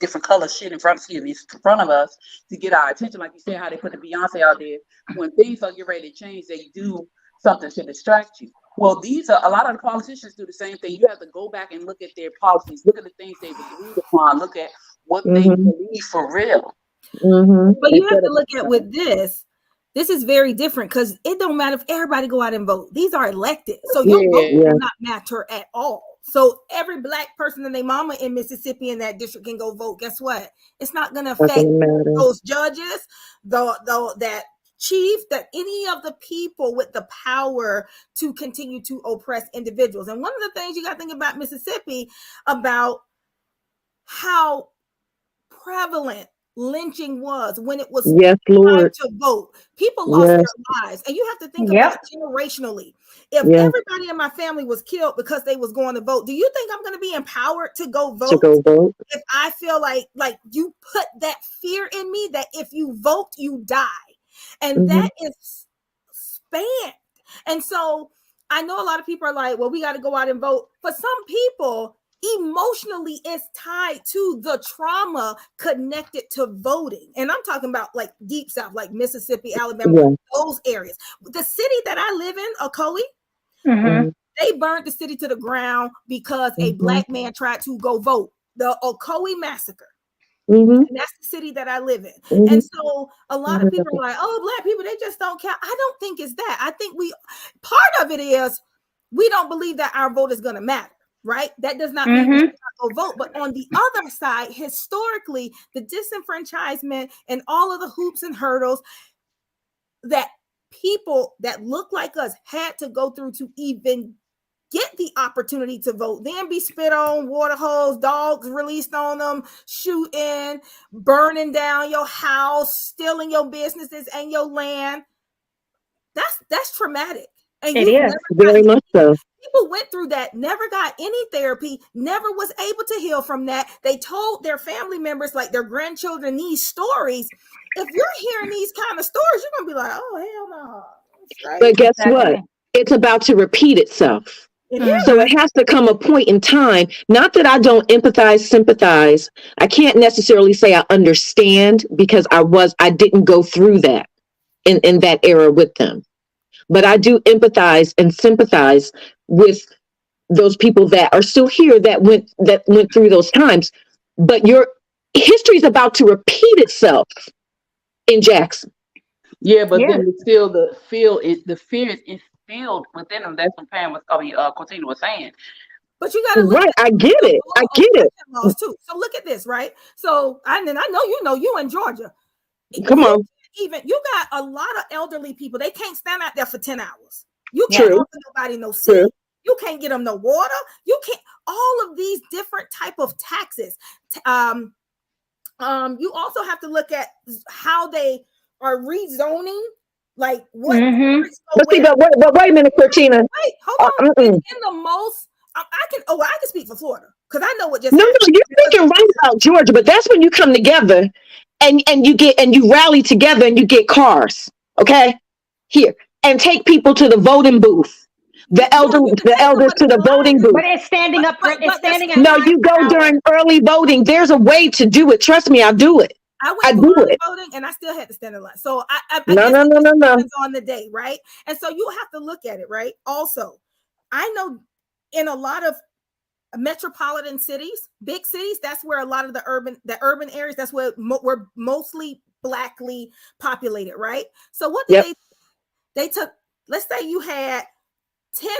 different color shit in front of us to get our attention. Like you said, how they put the Beyonce out there. When things are getting ready to change, they do something to distract you. Well, a lot of the politicians do the same thing. You have to go back and look at their policies, look at the things they've agreed upon, look at what they believe for real.
But you have to look at with this is very different, because it don't matter if everybody go out and vote. These are elected. So your vote will not matter at all. So every Black person and their mama in Mississippi in that district can go vote. Guess what? It's not going to affect those judges, that chief, that any of the people with the power to continue to oppress individuals. And one of the things you got to think about Mississippi, about how prevalent lynching was when it was time to vote. People lost their lives. And you have to think about generationally. If everybody in my family was killed because they was going to vote, do you think I'm going to be empowered to go vote? If I feel like you put that fear in me that if you vote, you die. And that is spanned. And so I know a lot of people are like, well, we got to go out and vote. For some people, emotionally, it's tied to the trauma connected to voting. And I'm talking about like deep South, like Mississippi, Alabama, those areas. The city that I live in, Ocoee, they burned the city to the ground because a Black man tried to go vote. The Ocoee massacre. And that's the city that I live in. And so a lot of people are like, oh, Black people, they just don't count. I don't think it's that. I think part of it is we don't believe that our vote is going to matter, right? That does not mean we should not go vote. But on the other side, historically, the disenfranchisement and all of the hoops and hurdles that people that look like us had to go through to even get the opportunity to vote, then be spit on, water hose, dogs released on them, shooting, burning down your house, stealing your businesses and your land. That's traumatic. And
it is very much so.
People went through that, never got any therapy, never was able to heal from that. They told their family members, like their grandchildren, these stories. If you're hearing these kind of stories, you're gonna be like, oh hell no.
But guess what? It's about to repeat itself. So it has to come a point in time. Not that I don't empathize, sympathize. I can't necessarily say I understand because I didn't go through that in that era with them. But I do empathize and sympathize with those people that are still here that went through those times. But your history is about to repeat itself in Jackson.
Yeah, but then still the fear is instilled within them. That's what Cortina was saying.
But you got to look
right. I get it.
Laws too. So look at this, right? So I know you in Georgia.
Come on.
You got a lot of elderly people. They can't stand out there for 10 hours. You
True.
can't offer nobody no seat. You can't get them no water. You can't. All of these different type of taxes. You also have to look at how they are rezoning. Like what?
But wait a minute, Cortina.
Wait, hold on. In the most, I can speak for Florida because I know what just.
No, you're thinking right about Georgia, but that's when you come together and you rally together and you get cars, okay? Here, and take people to the voting booth. The elders to the voting booth.
But it's standing up. It's standing up.
No, you go during early voting. There's a way to do it. Trust me, I'll do it.
I do it. Voting and I still had to stand in line. So I
no.
On the day, right? And so you have to look at it, right? Also, I know in a lot of metropolitan cities, big cities, that's where a lot of the urban areas, that's where we're mostly Blackly populated, right? So what did they took, let's say you had 10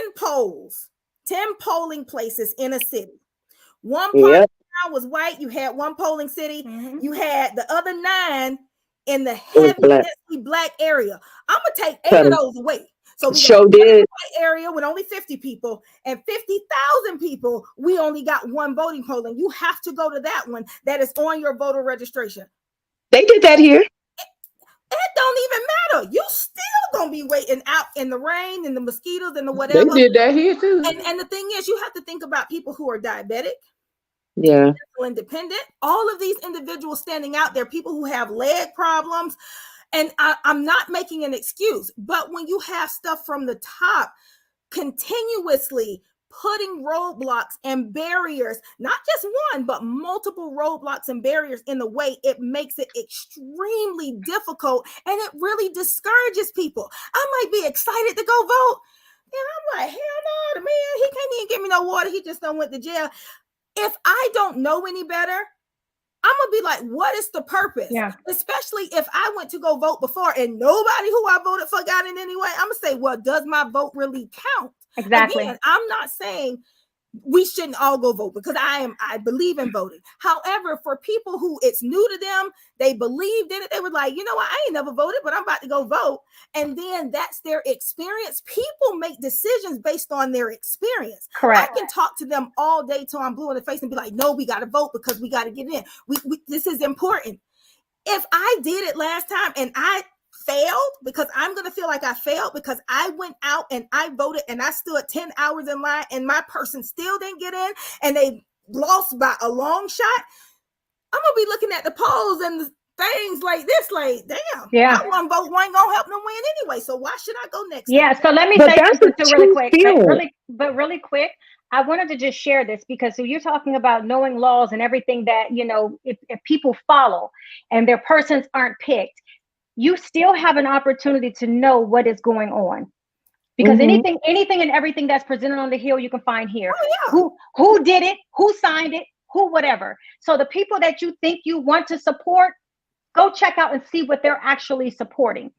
polling places in a city. One part was white, you had one polling city, you had the other 9 in the heavily black area. I'm gonna take 8 of those away. So we got a white area with only 50 people and 50,000 people. We only got one voting polling. You have to go to that one that is on your voter registration.
They did that here.
It don't even matter. You still gonna be waiting out in the rain and the mosquitoes and the whatever.
They did that here too.
And the thing is, you have to think about people who are diabetic, independent. All of these individuals standing out there, people who have leg problems. And I'm not making an excuse, but when you have stuff from the top continuously putting roadblocks and barriers, not just one, but multiple roadblocks and barriers in the way, it makes it extremely difficult and it really discourages people. I might be excited to go vote. And I'm like, hell no, the man, he can't even give me no water. He just done went to jail. If I don't know any better, I'm gonna be like, what is the purpose? Yeah. Especially if I went to go vote before and nobody who I voted for got in anyway. I'm gonna say, well, does my vote really count?
Exactly.
Again, I'm not saying we shouldn't all go vote because I believe in voting. However, for people who it's new to them, they believed in it. They were like, you know what? I ain't never voted, but I'm about to go vote. And then that's their experience. People make decisions based on their experience.
Correct.
I can talk to them all day till I'm blue in the face and be like, no, we got to vote because we got to get in. This is important. If I did it last time and I failed, because I'm going to feel like I failed because I went out and I voted and I stood 10 hours in line and my person still didn't get in and they lost by a long shot. I'm going to be looking at the polls and the things like this, like, damn, I one vote ain't going to help them win anyway. So why should I go next?
Yeah. So let me say this really quick, really quick. I wanted to just share this because so you're talking about knowing laws and everything that, you know, if people follow and their persons aren't picked, you still have an opportunity to know what is going on, because anything and everything that's presented on the Hill you can find here. Oh, yeah. Who did it, who signed it, who whatever. So the people that you think you want to support, go check out and see what they're actually supporting.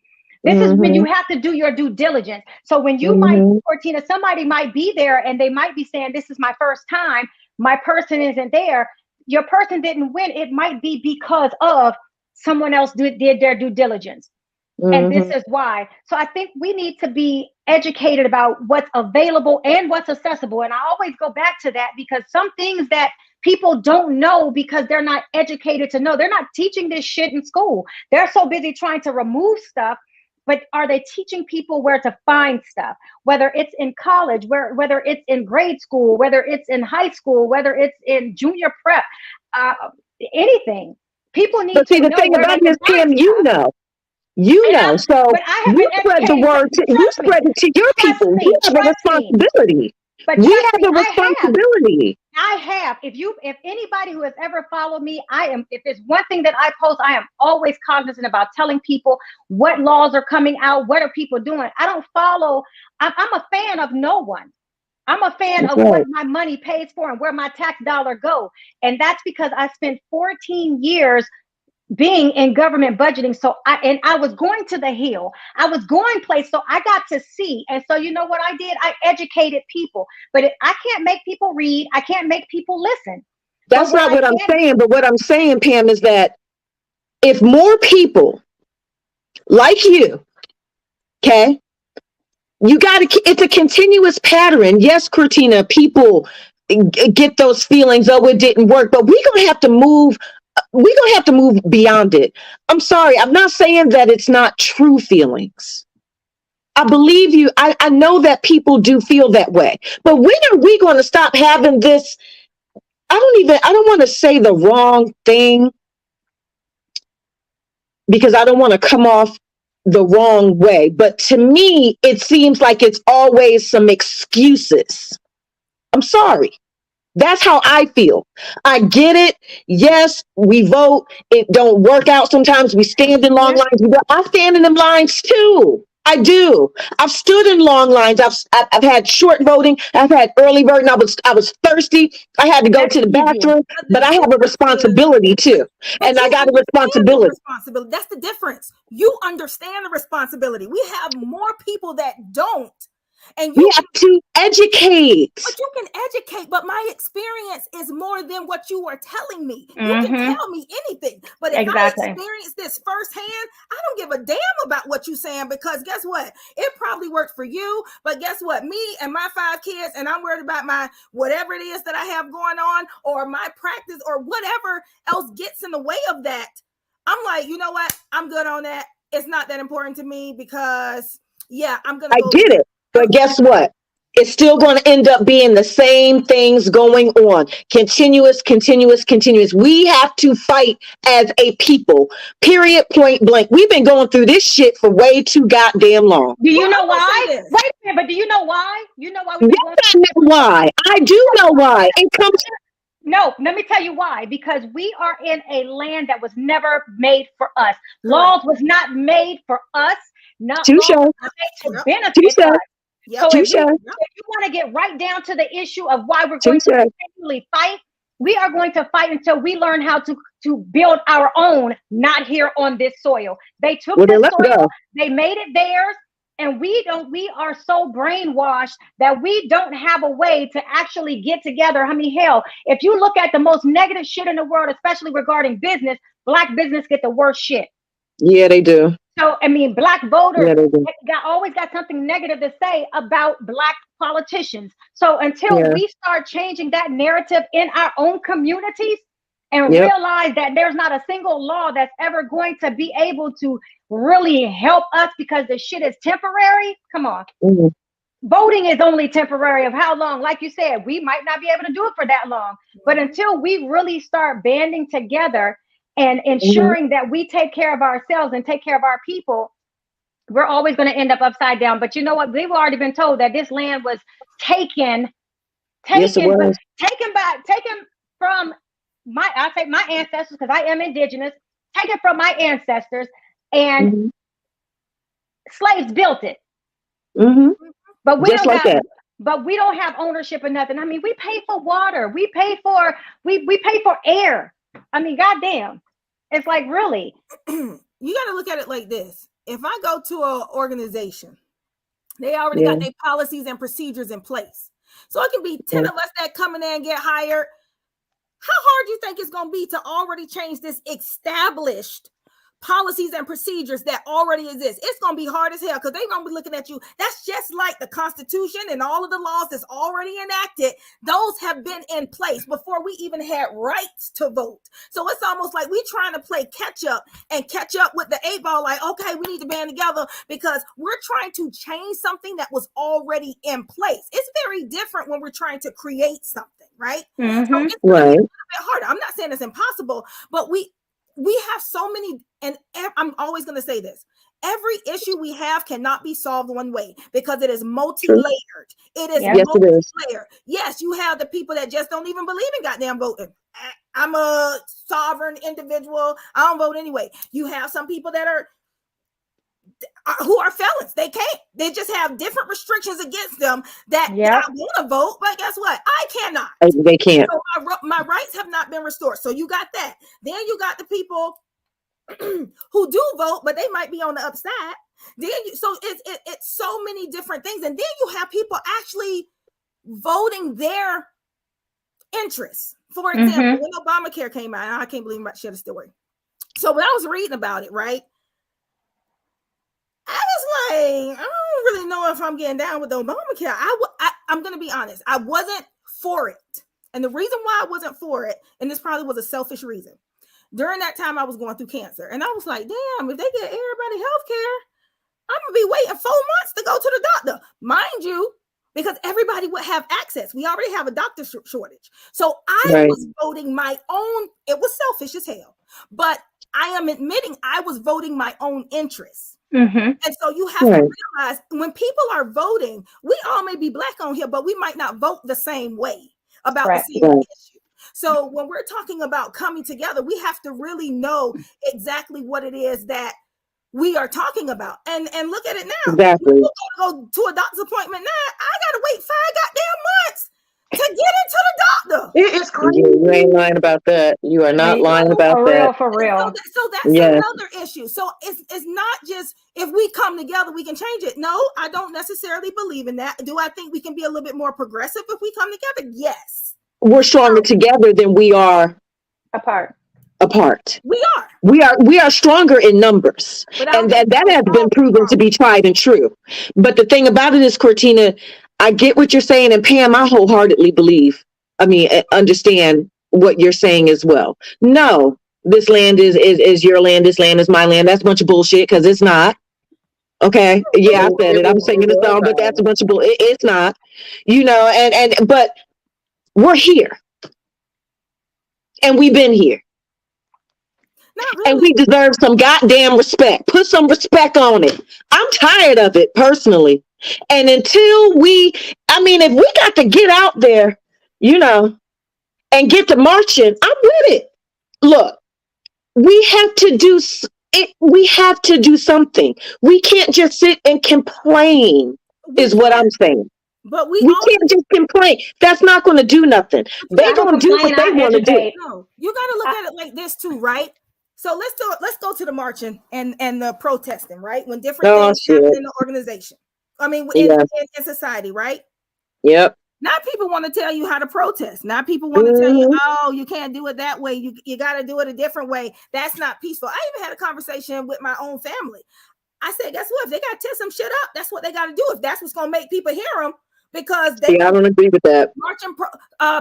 This is when you have to do your due diligence. So when you might, Cortina, somebody might be there and they might be saying, this is my first time, my person isn't there. Your person didn't win. It might be because of someone else did their due diligence. And this is why. So I think we need to be educated about what's available and what's accessible. And I always go back to that, because some things that people don't know because they're not educated to know. They're not teaching this shit in school. They're so busy trying to remove stuff. But are they teaching people where to find stuff? Whether it's in college, whether it's in grade school, whether it's in high school, whether it's in junior prep, anything. People need
But see,
to
the
know
thing
where
about
they
this,
can find
Kim, you
stuff.
know. You know, so
But I haven't
you spread the
educated.
word. You spread it to your
Trust
people.
me,
We have a
trust me.
responsibility.
But
We
trust
have
me,
a responsibility.
I have. If anybody who has ever followed me, if there's one thing that I post, I am always cognizant about telling people what laws are coming out, what are people doing. I don't follow. I'm a fan of no one. I'm a fan
That's
of
right.
what my money pays for and where my tax dollar go. And that's because I spent 14 years being in government budgeting. So I was going to the Hill. I was going place. So I got to see. And so you know what I did? I educated people. But I can't make people read. I can't make people listen.
That's not what I'm saying. But what I'm saying, Pam, is that if more people like you, okay, it's a continuous pattern. Yes, Cortina, people get those feelings, oh, it didn't work, but we're going to have to move beyond it. I'm sorry. I'm not saying that it's not true feelings. I believe you. I know that people do feel that way, but when are we going to stop having this? I don't want to say the wrong thing because I don't want to come off the wrong way. But to me, it seems like it's always some excuses. I'm sorry. That's how I feel. I get it. Yes, we vote. It don't work out sometimes. We stand in long lines. I stand in them lines too. I do. I've stood in long lines. I've had short voting. I've had early voting. I was thirsty. I had to go to the bathroom, but I have a responsibility too. And I got a responsibility.
That's the difference. You understand the responsibility. We have more people that don't. And
we have to educate.
But you can educate, but my experience is more than what you are telling me. You can tell me anything, but if I experience this firsthand, I don't give a damn about what you're saying, because guess what? It probably worked for you, but guess what? Me and my 5 kids, and I'm worried about my whatever it is that I have going on, or my practice, or whatever else gets in the way of that. I'm like, you know what? I'm good on that. It's not that important to me, because I'm gonna.
I get it. But guess what? It's still going to end up being the same things going on. Continuous. We have to fight as a people. Period. Point blank. We've been going through this shit for way too goddamn long.
Do you know why? Wait a minute, but do you know why? You know why?
Yes, I know why. I do know why. It comes.
No, let me tell you why. Because we are in a land that was never made for us. Laws was not made for us. Not to benefit us. So if you want to get right down to the issue of why we're going to continually fight, we are going to fight until we learn how to build our own, not here on this soil. They took the soil, they made it theirs, and we are so brainwashed that we don't have a way to actually get together. I mean, hell, if you look at the most negative shit in the world, especially regarding business, Black business get the worst shit.
Yeah, they do.
So, I mean, Black voters always got something negative to say about Black politicians. So until we start changing that narrative in our own communities and realize that there's not a single law that's ever going to be able to really help us because the shit is temporary. Come on. Voting is only temporary. Of how long? Like you said, we might not be able to do it for that long. But until we really start banding together and ensuring that we take care of ourselves and take care of our people, we're always going to end up upside down. But you know what? We've already been told that this land was taken from my ancestors, because I am indigenous, taken from my ancestors, and slaves built it. But we don't have ownership of nothing. I mean, we pay for water, we pay for air. I mean, goddamn. It's like, really?
You got to look at it like this. If I go to an organization, they already got their policies and procedures in place. So it can be 10 of us that come in there and get hired. How hard do you think it's going to be to already change this established policies and procedures that already exist. It's going to be hard as hell because they're going to be looking at you. That's just like the Constitution and all of the laws that's already enacted. Those have been in place before we even had rights to vote. So it's almost like we're trying to play catch up with the 8 ball. Like, okay, we need to band together because we're trying to change something that was already in place. It's very different when we're trying to create something, right?
Mhm.
So it's
Right.
a little bit harder. I'm not saying it's impossible, but we have so many, and I'm always going to say this. Every issue we have cannot be solved one way because it is multi-layered. It is
Yes, it is.
multi-layered. Yes, you have the people that just don't even believe in goddamn voting. I'm a sovereign individual. I don't vote anyway. You have some people that are who are felons. They can't. They just have different restrictions against them that I want to vote, but guess what? I cannot.
They can't.
So my rights have not been restored. So you got that. Then you got the people who do vote, but they might be on the upside. Then so it's so many different things. And then you have people actually voting their interests. For example, when Obamacare came out, I can't believe I'm about to share the story. So when I was reading about it, right, I was like, I don't really know if I'm getting down with the Obamacare. I'm going to be honest. I wasn't for it. And the reason why I wasn't for it, and this probably was a selfish reason, during that time I was going through cancer. And I was like, damn, if they get everybody health care, I'm going to be waiting 4 months to go to the doctor. Mind you, because everybody would have access. We already have a doctor shortage. So I was voting my own. It was selfish as hell. But I am admitting I was voting my own interests. And so you have to realize when people are voting, we all may be black on here, but we might not vote the same way about the same issue. So when we're talking about coming together, we have to really know exactly what it is that we are talking about. And look at it now.
Exactly.
You go to a doctor's appointment now. I gotta wait 5 goddamn months to get into the doctor.
It is crazy.
You ain't lying about that. You are not lying about that.
For real.
So that's another issue. So it's not just if we come together, we can change it. No, I don't necessarily believe in that. Do I think we can be a little bit more progressive if we come together? Yes.
We're stronger together than we are
apart.
We are stronger in numbers. And that has been proven to be tried and true. But the thing about it is, Cortina, I get what you're saying, and Pam, I wholeheartedly understand what you're saying as well. No, this land is your land, this land is my land. That's a bunch of bullshit, because it's not. Okay. Yeah, I said it. I'm singing the song, but that's a bunch of bullshit. It's not. But we're here. And we've been here. Really. And we deserve some goddamn respect. Put some respect on it. I'm tired of it personally. And until if we got to get out there, and get to marching, I'm with it. Look, we have to do it. We have to do something. We can't just sit and complain, is what I'm saying.
But we
can't just complain. That's not going to do nothing. They're going to do what they want to do.
No, you got to look at it like this too, right? So let's go to the marching and the protesting, right? When different things happen in the organization. I mean, in society, right?
Yep.
Now people want to tell you how to protest. Now people want to tell you, oh, you can't do it that way. You got to do it a different way. That's not peaceful. I even had a conversation with my own family. I said, guess what? If they got to tear some shit up, that's what they got to do. If that's what's going to make people hear them, because they
I don't agree with that.
Marching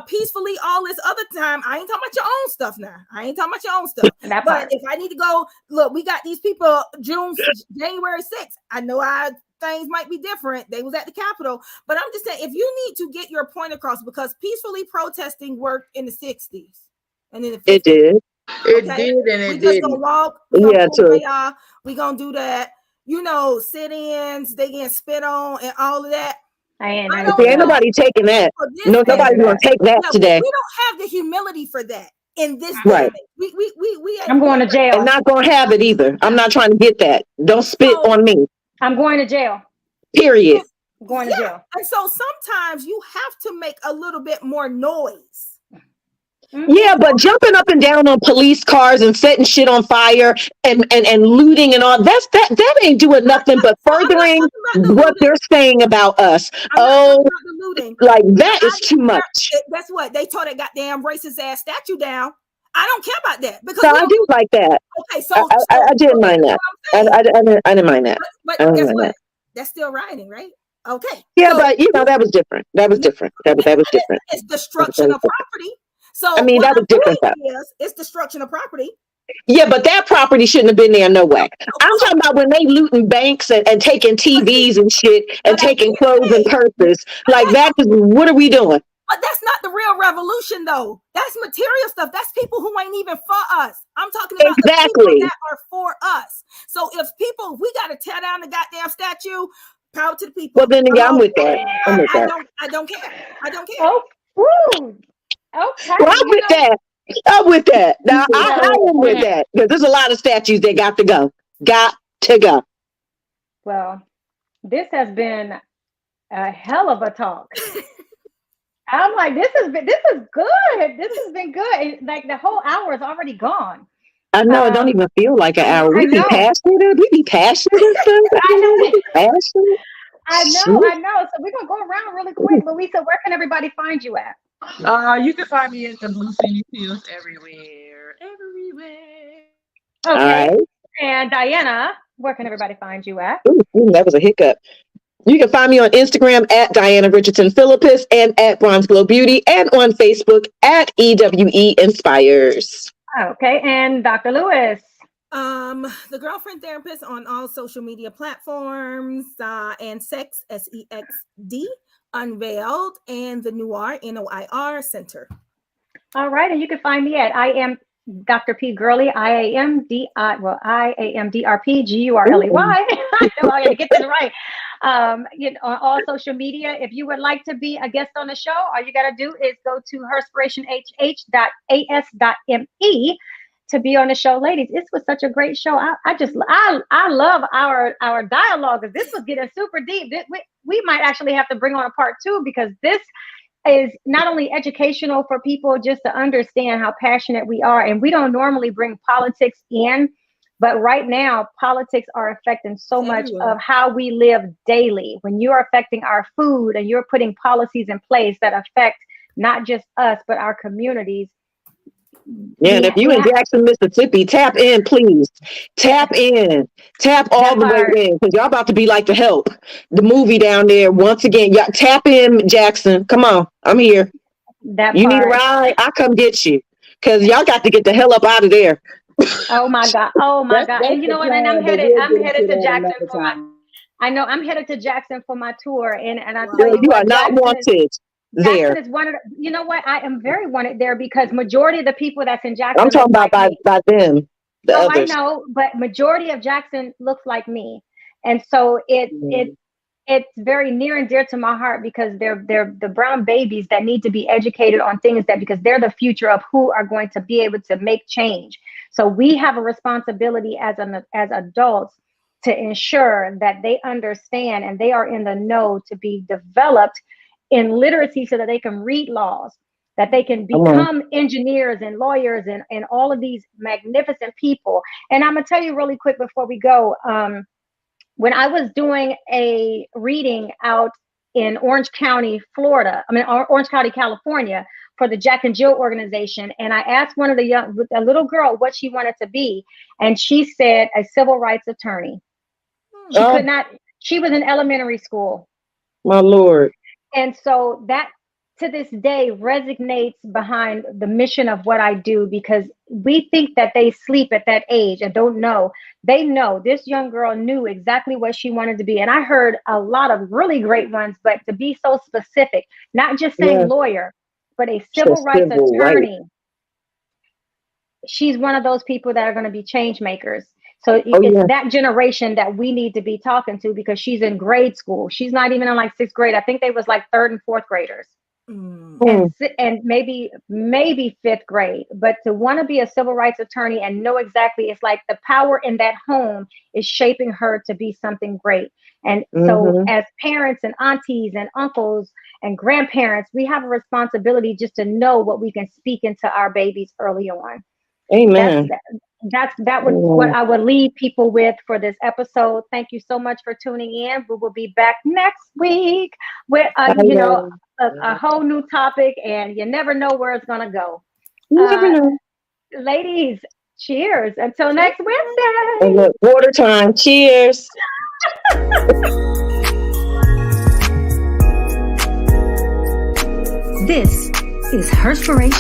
peacefully all this other time. I ain't talking about your own stuff now. I ain't talking about your own stuff. But if I need to go, look, we got these people January 6th. I know things might be different. They was at the Capitol, but I'm just saying, if you need to get your point across, because peacefully protesting worked in the 60s and in the 50s.
It did.
It did, and it
we just gonna walk. We gonna do that. Sit-ins, they get spit on and all of that.
Ain't nobody taking that. No, nobody's gonna take that today.
We don't have the humility for that in this
right.
We
I'm going to jail.
I'm not gonna have it either. I'm not trying to get that. Don't spit on me.
I'm going to jail.
Period.
I'm going to jail.
And so sometimes you have to make a little bit more noise.
Yeah, but jumping up and down on police cars and setting shit on fire and looting and all that ain't doing nothing but furthering what they're saying about us. Like that is too much.
That's what they tore that goddamn racist ass statue down. I don't care about that because
So I do like that.
okay. So
I didn't mind that. I didn't mind that.
But
I didn't
guess
mind
what?
that.
That's still rioting, right? Okay.
Yeah,
So
but that was different. That was different. That was different.
it's destruction of property. So
I mean,
what
that was
I'm
different.
doing is it's destruction of property.
Yeah, but that property shouldn't have been there, no way. I'm talking about when they looting banks and taking TVs and shit and taking clothes and purses. Like that is, what are we doing?
But that's not the real revolution, though. That's material stuff. That's people who ain't even for us. I'm talking about the people that are for us. So if people, we got to tear down the goddamn statue. Power to the people.
Well, then yeah, I'm with that. I'm with that.
I don't care. I don't care.
Oh, woo. Okay.
Well, I'm with that. I'm with that. Now I am with that because there's a lot of statues that got to go. Got to go.
Well, this has been a hell of a talk. I'm like, this is good. This has been good. Like the whole hour is already gone.
I know it don't even feel like an hour. We be passionate. We be passionate and stuff.
I know. So we're gonna go around really quick. Louisa, where can everybody find you at?
You can find me at the Blue City Pills everywhere.
Okay.
All right.
And Diana, where can everybody find you at?
Ooh, that was a hiccup. You can find me on Instagram at Diana Richardson Philippus and at Bronze Glow Beauty and on Facebook at EWE Inspires.
Okay. And Dr. Lewis.
The Girlfriend Therapist on all social media platforms, and Sex, SEXD, Unveiled, and the Noir, NOIR Center. All right. And you can find me at I am Dr. P. Gurley, IAMDRP, GURLEY. I know I got to get this right. On all social media. If you would like to be a guest on the show, all you got to do is go to herspirationhh.as.me to be on the show. Ladies, this was such a great show. I love our dialogue. This was getting super deep. We might actually have to bring on a part 2 because this is not only educational for people just to understand how passionate we are. And we don't normally bring politics in, but right now politics are affecting so much of how we live daily. When you're affecting our food and you're putting policies in place that affect not just us, but our communities.
Yeah, and if you in Jackson, Mississippi, tap in, please. Tap in. Tap all the way in, because y'all about to be like The Help, the movie down there. Once again, y'all tap in, Jackson. Come on, I'm here. You need a ride? I'll come get you, because y'all got to get the hell up out of there.
Oh my God. And you know what? And I'm headed to Jackson for I'm headed to Jackson for my tour. And I tell you
are not wanted. There.
Jackson is one of the, you know what? I am very wanted there because majority of the people that's in Jackson.
I'm talking about by them.
Others. I know, but majority of Jackson looks like me, and so it's very near and dear to my heart because they're the brown babies that need to be educated on things because they're the future of who are going to be able to make change. So we have a responsibility as adults to ensure that they understand and they are in the know to be developed in literacy so that they can read laws, that they can become engineers and lawyers and all of these magnificent people. And I'm gonna tell you really quick before we go, when I was doing a reading out in Orange County, Orange County, California, for the Jack and Jill organization, and I asked one of a little girl what she wanted to be, and she said a civil rights attorney. She could not. She was in elementary school.
My Lord.
And so that to this day resonates behind the mission of what I do, because we think that they sleep at that age and don't know. They know. This young girl knew exactly what she wanted to be. And I heard a lot of really great ones, but to be so specific, not just saying lawyer, but a civil rights attorney. Right. She's one of those people that are going to be change makers. So it's that generation that we need to be talking to because she's in grade school. She's not even in like 6th grade. I think they was like 3rd and 4th graders. And maybe 5th grade. But to want to be a civil rights attorney and know exactly, it's like the power in that home is shaping her to be something great. And so as parents and aunties and uncles and grandparents, we have a responsibility just to know what we can speak into our babies early on.
Amen.
That was what I would leave people with for this episode. Thank you so much for tuning in. We will be back next week with a whole new topic, and you never know where it's gonna go.
You never know.
Ladies, cheers. Until next Wednesday.
And look, water time. Cheers.
This is Herspiration